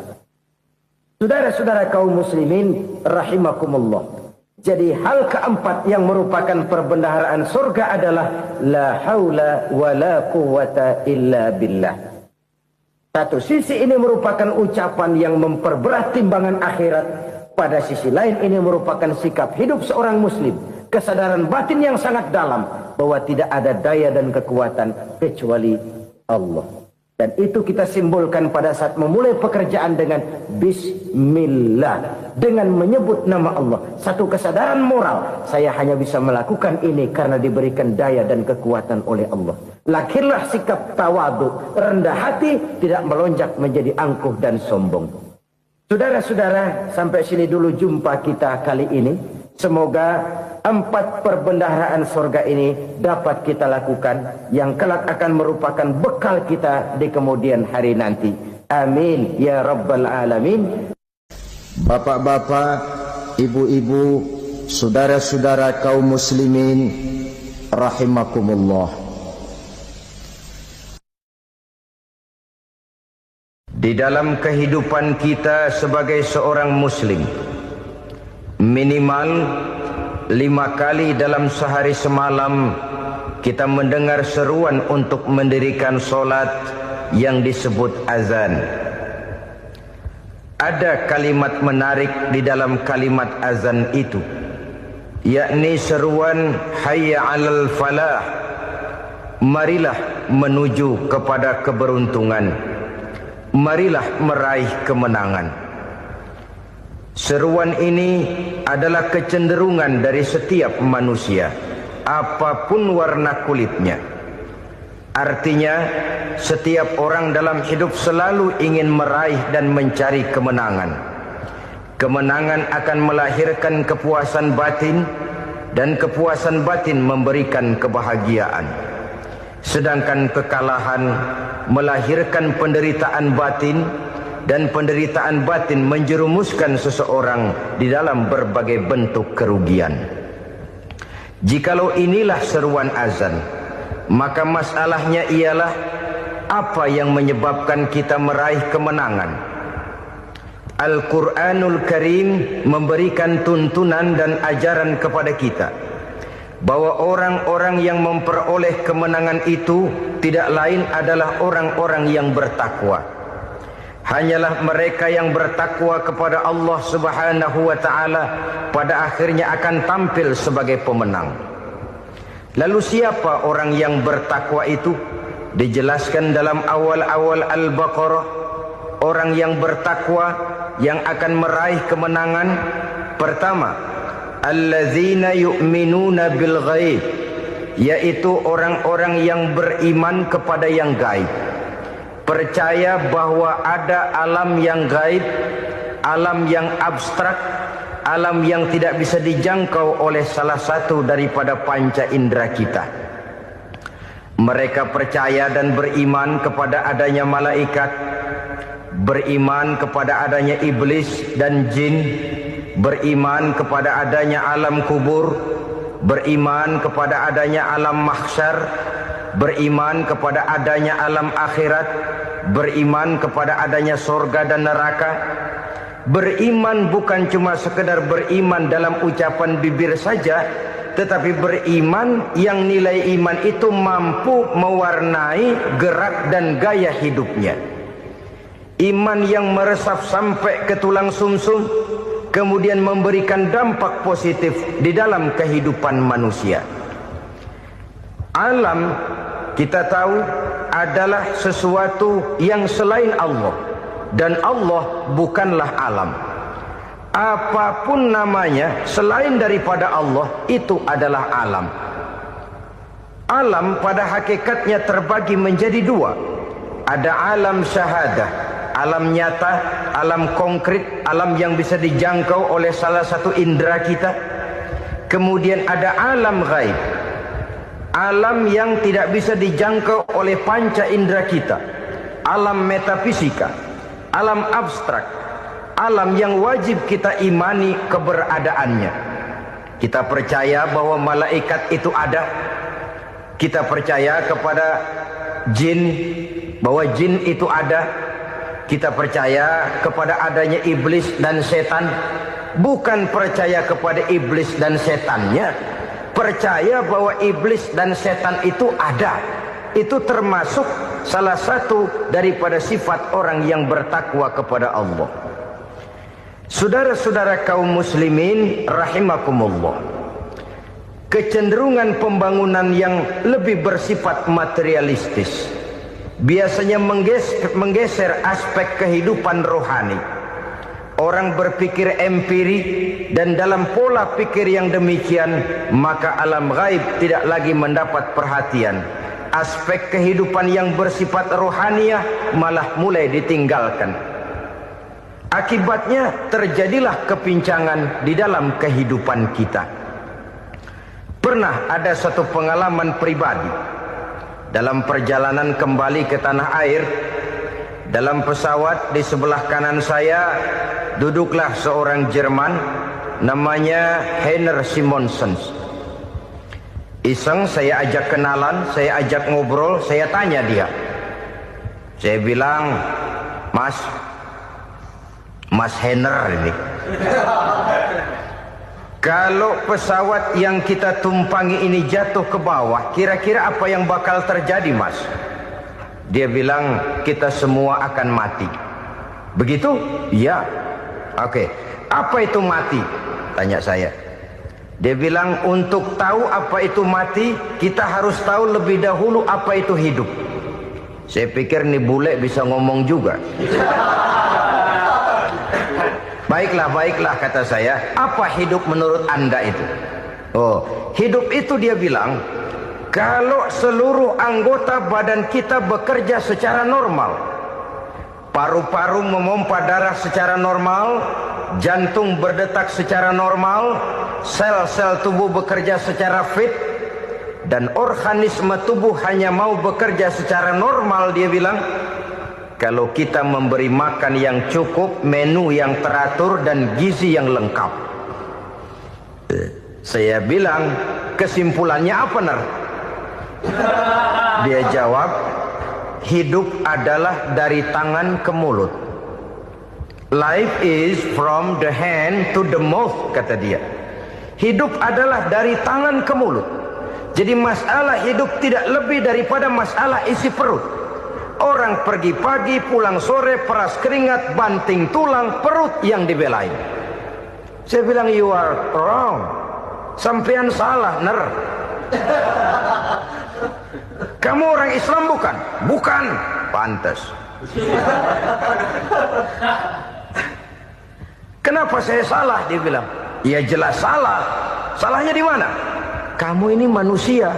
Saudara-saudara kaum muslimin, rahimakumullah. Jadi hal keempat yang merupakan perbendaharaan surga adalah la haula wa la quwwata illa billah. Satu sisi ini merupakan ucapan yang memperberat timbangan akhirat. Pada sisi lain ini merupakan sikap hidup seorang muslim, kesadaran batin yang sangat dalam bahwa tidak ada daya dan kekuatan kecuali Allah. Dan itu kita simbolkan pada saat memulai pekerjaan dengan Bismillah, dengan menyebut nama Allah. Satu kesadaran moral, saya hanya bisa melakukan ini karena diberikan daya dan kekuatan oleh Allah. Lahirlah sikap tawadu, rendah hati, tidak melonjak menjadi angkuh dan sombong. Saudara-saudara, sampai sini dulu jumpa kita kali ini. Semoga 4 perbendaharaan surga ini dapat kita lakukan, yang kelak akan merupakan bekal kita di kemudian hari nanti. Amin ya rabbal alamin. Bapak-bapak, ibu-ibu, saudara-saudara kaum muslimin rahimakumullah. Di dalam kehidupan kita sebagai seorang muslim, minimal 5 kali dalam sehari semalam kita mendengar seruan untuk mendirikan solat yang disebut azan. Ada kalimat menarik di dalam kalimat azan itu, yakni seruan hayya 'alal falah, marilah menuju kepada keberuntungan, marilah meraih kemenangan. Seruan ini adalah kecenderungan dari setiap manusia, apapun warna kulitnya. Artinya, setiap orang dalam hidup selalu ingin meraih dan mencari kemenangan. Kemenangan akan melahirkan kepuasan batin, dan kepuasan batin memberikan kebahagiaan. Sedangkan kekalahan melahirkan penderitaan batin, dan penderitaan batin menjerumuskan seseorang di dalam berbagai bentuk kerugian. Jikalau inilah seruan azan, maka masalahnya ialah apa yang menyebabkan kita meraih kemenangan. Al-Quranul Karim memberikan tuntunan dan ajaran kepada kita bahwa orang-orang yang memperoleh kemenangan itu tidak lain adalah orang-orang yang bertakwa. Hanyalah mereka yang bertakwa kepada Allah Subhanahu wa ta'ala pada akhirnya akan tampil sebagai pemenang. Lalu siapa orang yang bertakwa itu? Dijelaskan dalam awal-awal Al-Baqarah, orang yang bertakwa yang akan meraih kemenangan. Pertama, alladzina yu'minuna bil ghaib, yaitu orang-orang yang beriman kepada yang gaib. Percaya bahwa ada alam yang gaib, alam yang abstrak, alam yang tidak bisa dijangkau oleh salah satu daripada panca indera kita. Mereka percaya dan beriman kepada adanya malaikat, beriman kepada adanya iblis dan jin, beriman kepada adanya alam kubur, beriman kepada adanya alam mahsyar, beriman kepada adanya alam akhirat, beriman kepada adanya surga dan neraka. Beriman bukan cuma sekedar beriman dalam ucapan bibir saja, tetapi beriman yang nilai iman itu mampu mewarnai gerak dan gaya hidupnya. Iman yang meresap sampai ke tulang sumsum, kemudian memberikan dampak positif di dalam kehidupan manusia. Alam, kita tahu, adalah sesuatu yang selain Allah, dan Allah bukanlah alam. Apapun namanya selain daripada Allah, itu adalah alam. Alam pada hakikatnya terbagi menjadi 2. Ada alam syahadah, alam nyata, alam konkret, alam yang bisa dijangkau oleh salah satu indera kita. Kemudian ada alam ghaib, alam yang tidak bisa dijangkau oleh panca indera kita, alam metafisika, alam abstrak, alam yang wajib kita imani keberadaannya. Kita percaya bahwa malaikat itu ada, kita percaya kepada jin, bahwa jin itu ada, kita percaya kepada adanya iblis dan setan. Bukan percaya kepada iblis dan setannya, percaya bahwa iblis dan setan itu ada. Itu termasuk salah satu daripada sifat orang yang bertakwa kepada Allah. Saudara-saudara kaum muslimin rahimakumullah, kecenderungan pembangunan yang lebih bersifat materialistis biasanya menggeser aspek kehidupan rohani. Orang berpikir empiri, dan dalam pola pikir yang demikian maka alam gaib tidak lagi mendapat perhatian. Aspek kehidupan yang bersifat rohaniah malah mulai ditinggalkan. Akibatnya terjadilah kepincangan di dalam kehidupan kita. Pernah ada satu pengalaman pribadi. Dalam perjalanan kembali ke tanah air, dalam pesawat di sebelah kanan saya duduklah seorang Jerman, namanya Heiner Simonsen. Iseng saya ajak kenalan, saya ajak ngobrol, saya tanya dia. Saya bilang, Mas Heiner ini, kalau pesawat yang kita tumpangi ini jatuh ke bawah, kira-kira apa yang bakal terjadi, Mas? Dia bilang, kita semua akan mati. Begitu? Iya. Oke. Apa itu mati? Tanya saya. Dia bilang, untuk tahu apa itu mati, kita harus tahu lebih dahulu apa itu hidup. Saya pikir nih bule bisa ngomong juga. Baiklah kata saya. Apa hidup menurut Anda itu? Oh, hidup itu dia bilang, kalau seluruh anggota badan kita bekerja secara normal, paru-paru memompa darah secara normal, jantung berdetak secara normal, sel-sel tubuh bekerja secara fit, dan organisme tubuh hanya mau bekerja secara normal, dia bilang, kalau kita memberi makan yang cukup, menu yang teratur, dan gizi yang lengkap. Saya bilang, kesimpulannya apa, Ner? Dia jawab, hidup adalah dari tangan ke mulut. Life is from the hand to the mouth, kata dia. Hidup adalah dari tangan ke mulut. Jadi masalah hidup tidak lebih daripada masalah isi perut. Orang pergi pagi, pulang sore, peras keringat, banting tulang, perut yang dibelain. Saya bilang, you are wrong. Sampean salah, Ner. Kamu orang Islam bukan? Bukan. Pantas. Kenapa saya salah? Dia bilang, ya jelas salah. Salahnya di mana? Kamu ini manusia.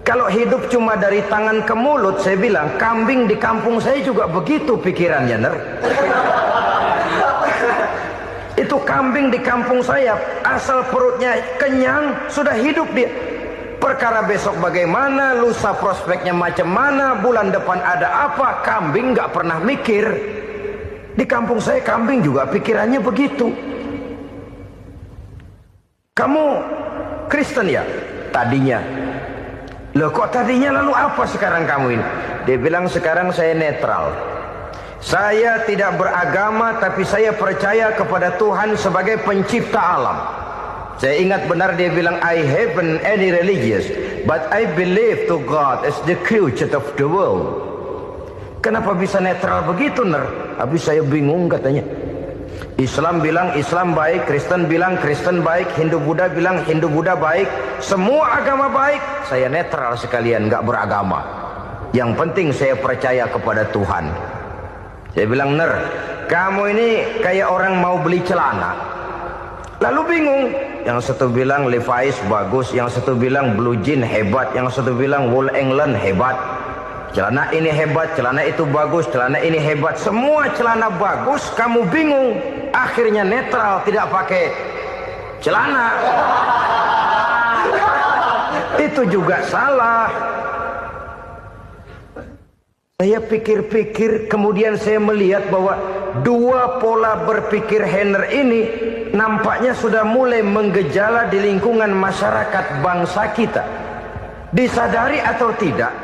Kalau hidup cuma dari tangan ke mulut, saya bilang, kambing di kampung saya juga begitu pikirannya, Ner. Itu kambing di kampung saya, asal perutnya kenyang, sudah hidup dia. Perkara besok bagaimana, lusa prospeknya macam mana, bulan depan ada apa, kambing nggak pernah mikir. Di kampung saya kambing juga pikirannya begitu. Kamu Kristen ya? Tadinya. Loh kok tadinya, lalu apa sekarang kamu ini? Dia bilang, sekarang saya netral. Saya tidak beragama, tapi saya percaya kepada Tuhan sebagai pencipta alam. Saya ingat benar dia bilang, I haven't any religious, but I believe to God as the creator of the world. Kenapa bisa netral begitu, Ner? Habis saya bingung katanya. Islam bilang Islam baik, Kristen bilang Kristen baik, Hindu Buddha bilang Hindu Buddha baik, semua agama baik. Saya netral sekalian, nggak beragama. Yang penting saya percaya kepada Tuhan. Saya bilang, Ner, kamu ini kayak orang mau beli celana, lalu bingung. Yang satu bilang Levi's bagus, yang satu bilang Blue Jean hebat, yang satu bilang Wool England hebat. Celana ini hebat, celana itu bagus, celana ini hebat. Semua celana bagus, kamu bingung. Akhirnya netral, tidak pakai celana. Itu juga salah. Saya pikir-pikir, kemudian saya melihat bahwa dua pola berpikir Heiner ini nampaknya sudah mulai menggejala di lingkungan masyarakat bangsa kita. Disadari atau tidak,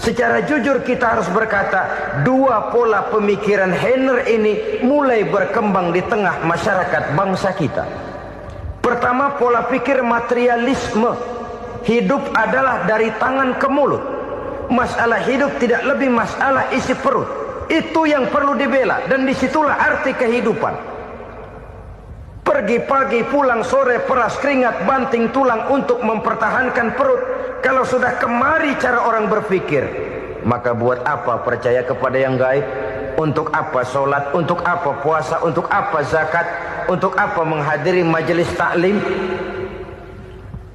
secara jujur kita harus berkata, dua pola pemikiran Heiner ini mulai berkembang di tengah masyarakat bangsa kita. Pertama, pola pikir materialisme. Hidup adalah dari tangan ke mulut. Masalah hidup tidak lebih masalah isi perut. Itu yang perlu dibela, dan disitulah arti kehidupan. Pergi pagi pulang sore, peras keringat banting tulang untuk mempertahankan perut. Kalau sudah kemari cara orang berpikir, maka buat apa percaya kepada yang gaib? Untuk apa sholat? Untuk apa puasa? Untuk apa zakat? Untuk apa menghadiri majelis taklim?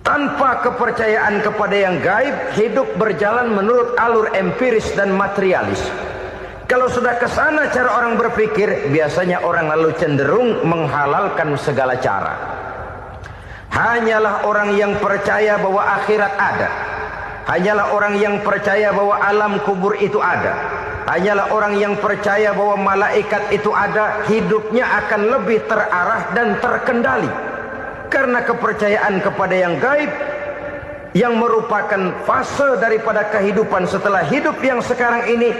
Tanpa kepercayaan kepada yang gaib, hidup berjalan menurut alur empiris dan materialis. Kalau sudah ke sana cara orang berpikir, biasanya orang lalu cenderung menghalalkan segala cara. Hanyalah orang yang percaya bahwa akhirat ada. Hanyalah orang yang percaya bahwa alam kubur itu ada. Hanyalah orang yang percaya bahwa malaikat itu ada, hidupnya akan lebih terarah dan terkendali. Karena kepercayaan kepada yang gaib, yang merupakan fase daripada kehidupan setelah hidup yang sekarang ini,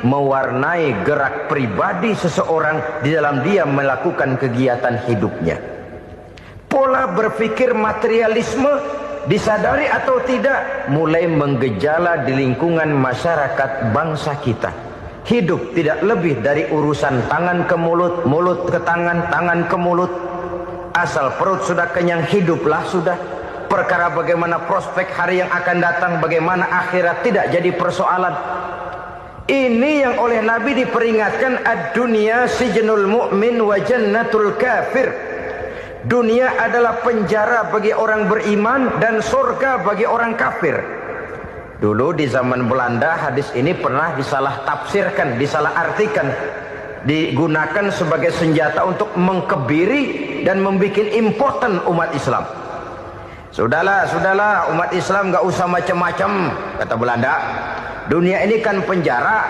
mewarnai gerak pribadi seseorang di dalam dia melakukan kegiatan hidupnya. Pola berpikir materialisme, disadari atau tidak, mulai menggejala di lingkungan masyarakat bangsa kita. Hidup tidak lebih dari urusan tangan ke mulut, mulut ke tangan, tangan ke mulut. Asal perut sudah kenyang, hiduplah sudah. Perkara bagaimana prospek hari yang akan datang, bagaimana akhirat, tidak jadi persoalan. Ini yang oleh Nabi diperingatkan, ad-dunya sijnul mu'min wa jannatul kafir. Dunia adalah penjara bagi orang beriman dan surga bagi orang kafir. Dulu di zaman Belanda hadis ini pernah disalah tafsirkan, disalah artikan, digunakan sebagai senjata untuk mengkebiri dan membuat impoten umat Islam. Sudahlah, umat Islam gak usah macam-macam, kata Belanda. Dunia ini kan penjara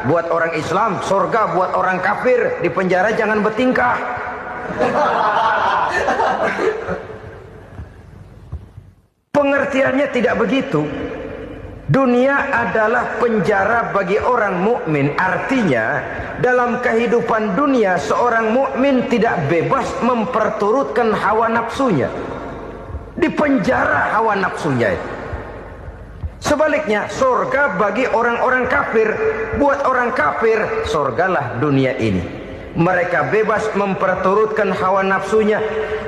buat orang Islam, surga buat orang kafir. Di penjara jangan bertingkah. Pengertiannya tidak begitu. Dunia adalah penjara bagi orang mukmin. Artinya dalam kehidupan dunia seorang mukmin tidak bebas memperturutkan hawa nafsunya. Dipenjara hawa nafsunya. Sebaliknya surga bagi orang-orang kafir. Buat orang kafir, surgalah dunia ini. Mereka bebas memperturutkan hawa nafsunya.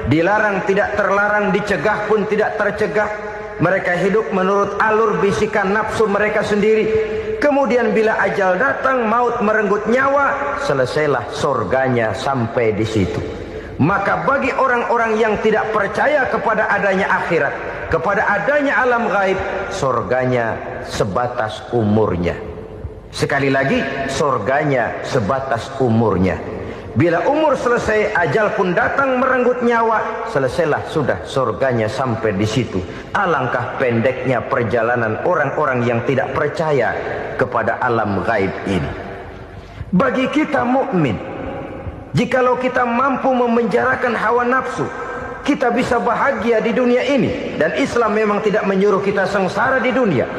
Dilarang tidak terlarang, dicegah pun tidak tercegah. Mereka hidup menurut alur bisikan nafsu mereka sendiri. Kemudian bila ajal datang, maut merenggut nyawa, selesailah surganya sampai di situ. Maka bagi orang-orang yang tidak percaya kepada adanya akhirat, kepada adanya alam gaib, surganya sebatas umurnya. Sekali lagi, surganya sebatas umurnya. Bila umur selesai, ajal pun datang merenggut nyawa, selesailah sudah surganya sampai di situ. Alangkah pendeknya perjalanan orang-orang yang tidak percaya kepada alam gaib ini. Bagi kita mukmin, jikalau kita mampu memenjarakan hawa nafsu, kita bisa bahagia di dunia ini. Dan Islam memang tidak menyuruh kita sengsara di dunia.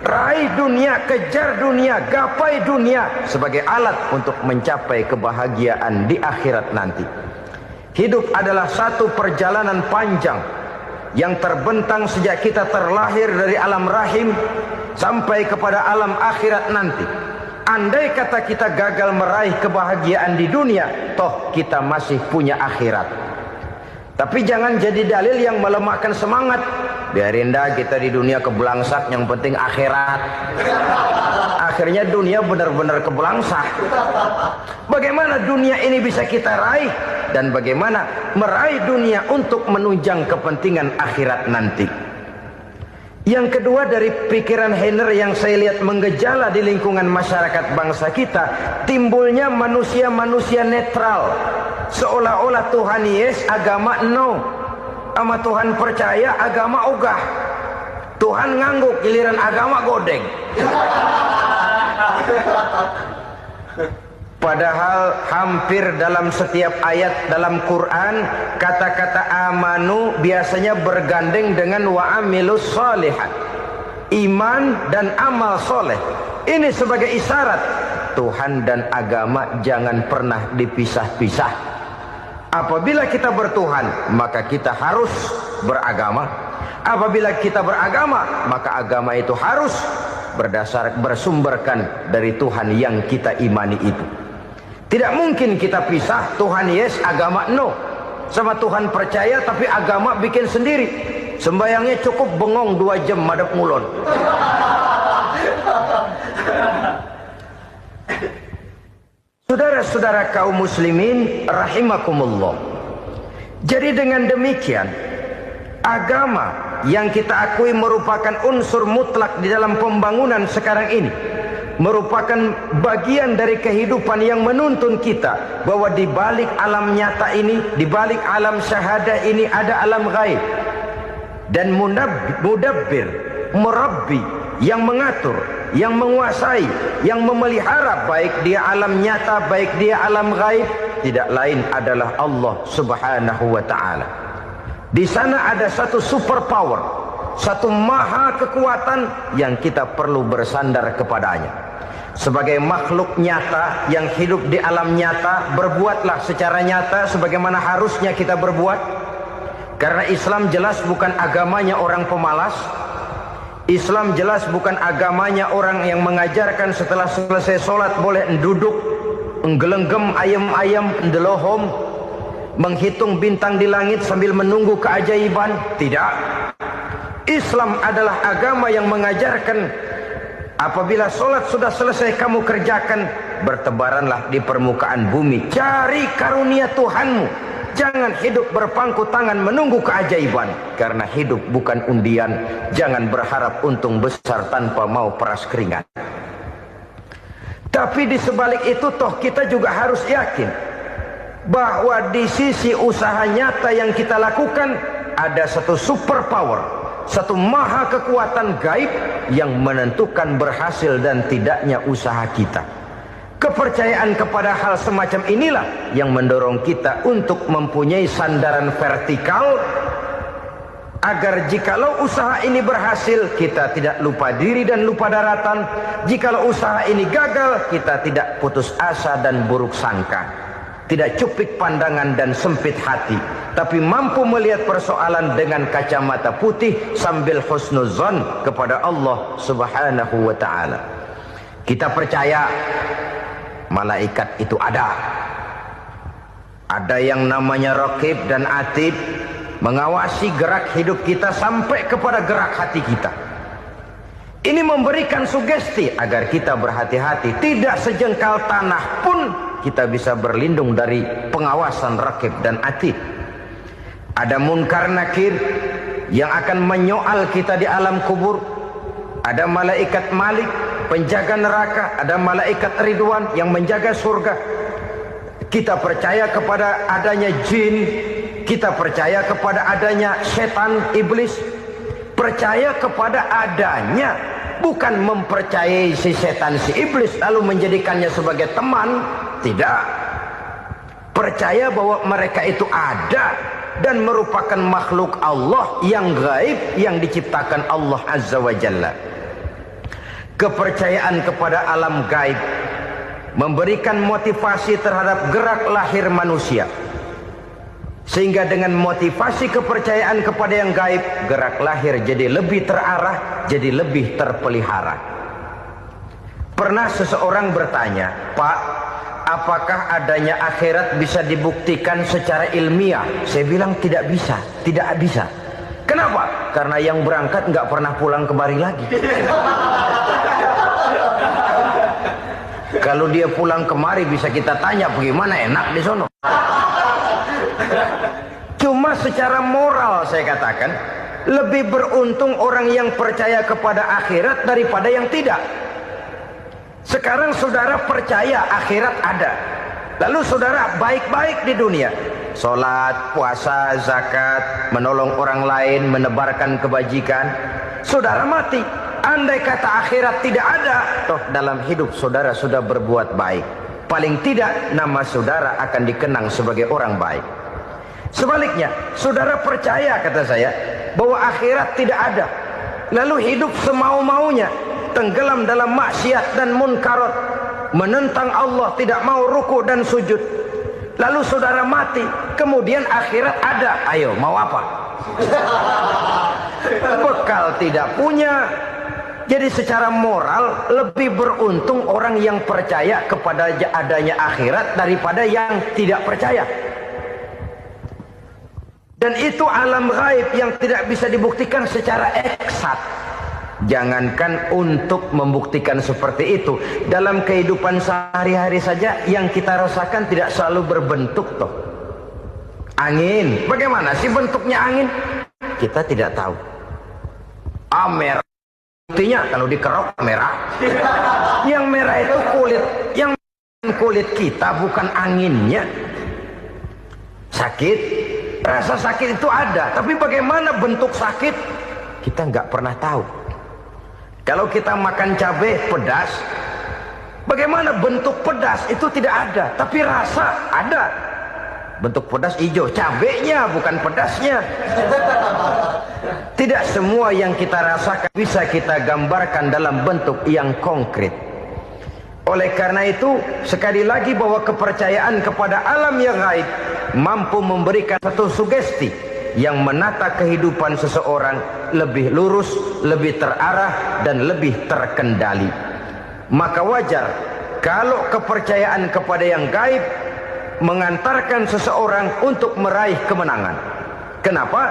Raih dunia, kejar dunia, gapai dunia sebagai alat untuk mencapai kebahagiaan di akhirat nanti. Hidup adalah satu perjalanan panjang yang terbentang sejak kita terlahir dari alam rahim sampai kepada alam akhirat nanti. Andai kata kita gagal meraih kebahagiaan di dunia, toh kita masih punya akhirat. Tapi jangan jadi dalil yang melemahkan semangat. Biarin dah kita di dunia kebelangsak, yang penting akhirat. Akhirnya dunia benar-benar kebelangsak. Bagaimana dunia ini bisa kita raih? Dan bagaimana meraih dunia untuk menunjang kepentingan akhirat nanti? Yang kedua dari pikiran Heiner yang saya lihat menggejala di lingkungan masyarakat bangsa kita, timbulnya manusia-manusia netral. Seolah-olah Tuhan yes, agama no. Sama Tuhan percaya, agama ogah. Tuhan ngangguk, giliran agama godeng. Padahal hampir dalam setiap ayat dalam Quran, kata-kata amanu biasanya bergandeng dengan wa amilus sholihat. Iman dan amal soleh. Ini sebagai isyarat Tuhan dan agama jangan pernah dipisah-pisah. Apabila kita bertuhan, maka kita harus beragama. Apabila kita beragama, maka agama itu harus bersumberkan dari Tuhan yang kita imani itu. Tidak mungkin kita pisah, Tuhan yes, agama no. Sama Tuhan percaya tapi agama bikin sendiri. Sembayangnya cukup bengong 2 jam madep ngulon. Saudara-saudara kaum muslimin rahimakumullah. Jadi dengan demikian, agama yang kita akui merupakan unsur mutlak di dalam pembangunan sekarang ini, merupakan bagian dari kehidupan yang menuntun kita bahwa di balik alam nyata ini, di balik alam syahadah ini ada alam gaib. Dan mudabbir, murabbi, yang mengatur, yang menguasai, yang memelihara baik dia alam nyata, baik dia alam gaib, tidak lain adalah Allah Subhanahu wa taala. Di sana ada satu super power, satu maha kekuatan yang kita perlu bersandar kepadanya. Sebagai makhluk nyata yang hidup di alam nyata, berbuatlah secara nyata sebagaimana harusnya kita berbuat. Karena Islam jelas bukan agamanya orang pemalas. Islam jelas bukan agamanya orang yang mengajarkan setelah selesai sholat boleh duduk, nggelenggem ayam-ayam, ndelohom, menghitung bintang di langit sambil menunggu keajaiban. Tidak. Islam adalah agama yang mengajarkan apabila sholat sudah selesai kamu kerjakan, bertebaranlah di permukaan bumi, cari karunia Tuhanmu. Jangan hidup berpangku tangan menunggu keajaiban. Karena hidup bukan undian. Jangan berharap untung besar tanpa mau peras keringat. Tapi di sebalik itu toh kita juga harus yakin bahwa di sisi usaha nyata yang kita lakukan ada satu super power, satu maha kekuatan gaib yang menentukan berhasil dan tidaknya usaha kita. Kepercayaan kepada hal semacam inilah yang mendorong kita untuk mempunyai sandaran vertikal, agar jikalau usaha ini berhasil, kita tidak lupa diri dan lupa daratan. Jikalau usaha ini gagal, kita tidak putus asa dan buruk sangka, tidak cupik pandangan dan sempit hati, tapi mampu melihat persoalan dengan kacamata putih sambil husnuzon kepada Allah Subhanahu wa ta'ala. Kita percaya malaikat itu ada. Ada yang namanya raqib dan atid, mengawasi gerak hidup kita sampai kepada gerak hati kita. Ini memberikan sugesti agar kita berhati-hati. Tidak sejengkal tanah pun kita bisa berlindung dari pengawasan raqib dan atid. Ada munkar nakir yang akan menyoal kita di alam kubur. Ada malaikat Malik, penjaga neraka. Ada malaikat Ridwan yang menjaga surga. Kita percaya kepada adanya jin. Kita percaya kepada adanya setan, iblis. Percaya kepada adanya, bukan mempercayai si setan, si iblis lalu menjadikannya sebagai teman. Tidak. Percaya bahwa mereka itu ada dan merupakan makhluk Allah yang gaib, yang diciptakan Allah Azza wa Jalla. Kepercayaan kepada alam gaib memberikan motivasi terhadap gerak lahir manusia, sehingga dengan motivasi kepercayaan kepada yang gaib, gerak lahir jadi lebih terarah, jadi lebih terpelihara. Pernah seseorang bertanya, "Pak, apakah adanya akhirat bisa dibuktikan secara ilmiah?" Saya bilang tidak bisa, tidak bisa. Kenapa? Karena yang berangkat nggak pernah pulang kembali lagi. Kalau dia pulang kemari bisa kita tanya bagaimana enak di sono. Cuma secara moral saya katakan, lebih beruntung orang yang percaya kepada akhirat daripada yang tidak. Sekarang saudara percaya akhirat ada, lalu saudara baik-baik di dunia, sholat, puasa, zakat, menolong orang lain, menebarkan kebajikan. Saudara mati, andai kata akhirat tidak ada, toh dalam hidup saudara sudah berbuat baik. Paling tidak nama saudara akan dikenang sebagai orang baik. Sebaliknya, saudara percaya, kata saya, bahwa akhirat tidak ada, lalu hidup semau-maunya, tenggelam dalam maksiat dan munkarat, menentang Allah, tidak mau ruku dan sujud. Lalu saudara mati, kemudian akhirat ada. Ayo, mau apa? Bekal tidak punya. Jadi secara moral lebih beruntung orang yang percaya kepada adanya akhirat daripada yang tidak percaya. Dan itu alam gaib yang tidak bisa dibuktikan secara eksat. Jangankan untuk membuktikan seperti itu, dalam kehidupan sehari-hari saja yang kita rasakan tidak selalu berbentuk toh. Angin, bagaimana sih bentuknya angin? Kita tidak tahu. Merah, buktinya kalau dikerok merah. Yang merah itu kulit, yang kulit kita bukan anginnya. Sakit, rasa sakit itu ada, tapi bagaimana bentuk sakit kita nggak pernah tahu. Kalau kita makan cabai pedas, bagaimana bentuk pedas itu tidak ada, tapi rasa ada. Bentuk pedas hijau, cabenya bukan pedasnya. Tidak semua yang kita rasakan bisa kita gambarkan dalam bentuk yang konkret. Oleh karena itu, sekali lagi bahwa kepercayaan kepada alam yang gaib mampu memberikan satu sugesti yang menata kehidupan seseorang lebih lurus, lebih terarah, dan lebih terkendali. Maka wajar kalau kepercayaan kepada yang gaib mengantarkan seseorang untuk meraih kemenangan. Kenapa?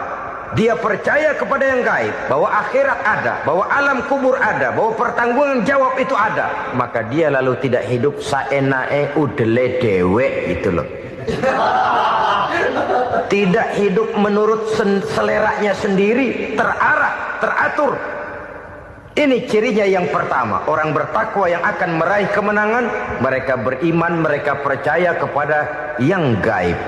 Dia percaya kepada yang gaib, bahwa akhirat ada, bahwa alam kubur ada, bahwa pertanggungan jawab itu ada. Maka dia lalu tidak hidup saenae udele dewe gitu loh. Tidak hidup menurut seleranya sendiri, terarah, teratur. Ini cirinya yang pertama. Orang bertakwa yang akan meraih kemenangan, mereka beriman, mereka percaya kepada yang gaib.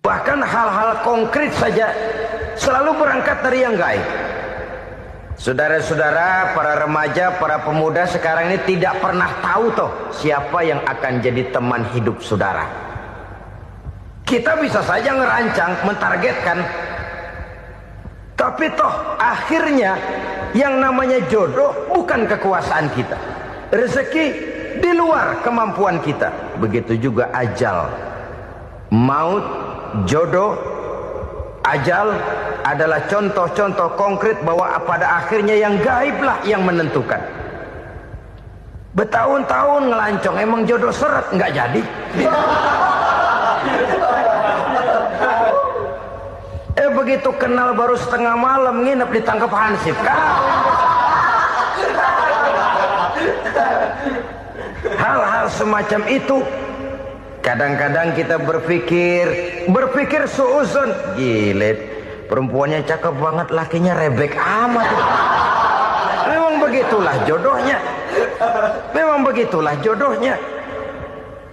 Bahkan hal-hal konkret saja selalu berangkat dari yang gaib. Saudara-saudara, para remaja, para pemuda sekarang ini tidak pernah tahu toh siapa yang akan jadi teman hidup saudara. Kita bisa saja ngerancang, mentargetkan, tapi toh akhirnya yang namanya jodoh bukan kekuasaan kita. Rezeki di luar kemampuan kita. Begitu juga ajal, maut, jodoh, ajal adalah contoh-contoh konkret bahwa pada akhirnya yang gaiblah yang menentukan. Bertahun-tahun ngelancong, emang jodoh seret nggak jadi. Begitu kenal baru setengah malam nginep ditangkap hansip kan. Hal-hal semacam itu kadang-kadang kita berpikir suuzon, gile, perempuannya cakep banget, lakinya rebek amat. Memang begitulah jodohnya. Memang begitulah jodohnya.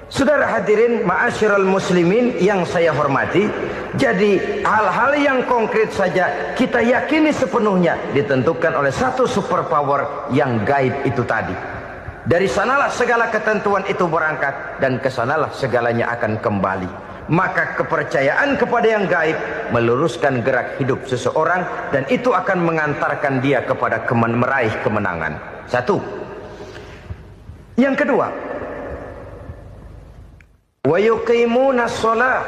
Saudara hadirin ma'asyiral muslimin yang saya hormati, jadi hal-hal yang konkret saja kita yakini sepenuhnya ditentukan oleh satu superpower yang gaib itu tadi. Dari sanalah segala ketentuan itu berangkat dan kesanalah segalanya akan kembali. Maka kepercayaan kepada yang gaib meluruskan gerak hidup seseorang dan itu akan mengantarkan dia kepada meraih kemenangan. Satu. Yang kedua, wa yuqimuna shalah.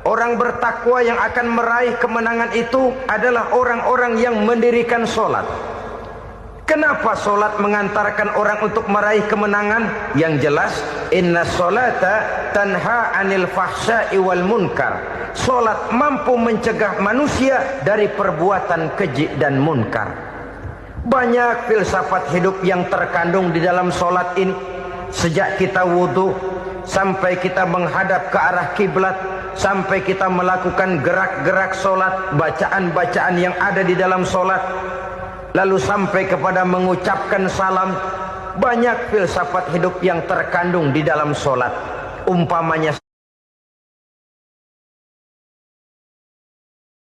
Orang bertakwa yang akan meraih kemenangan itu adalah orang-orang yang mendirikan sholat. Kenapa sholat mengantarkan orang untuk meraih kemenangan? Yang jelas, inna sholata tanha anil fahsya'i wal munkar. Sholat mampu mencegah manusia dari perbuatan keji dan munkar. Banyak filsafat hidup yang terkandung di dalam sholat ini. Sejak kita wudhu sampai kita menghadap ke arah kiblat, sampai kita melakukan gerak-gerak sholat, bacaan-bacaan yang ada di dalam sholat, lalu sampai kepada mengucapkan salam. Banyak filsafat hidup yang terkandung di dalam sholat. Umpamanya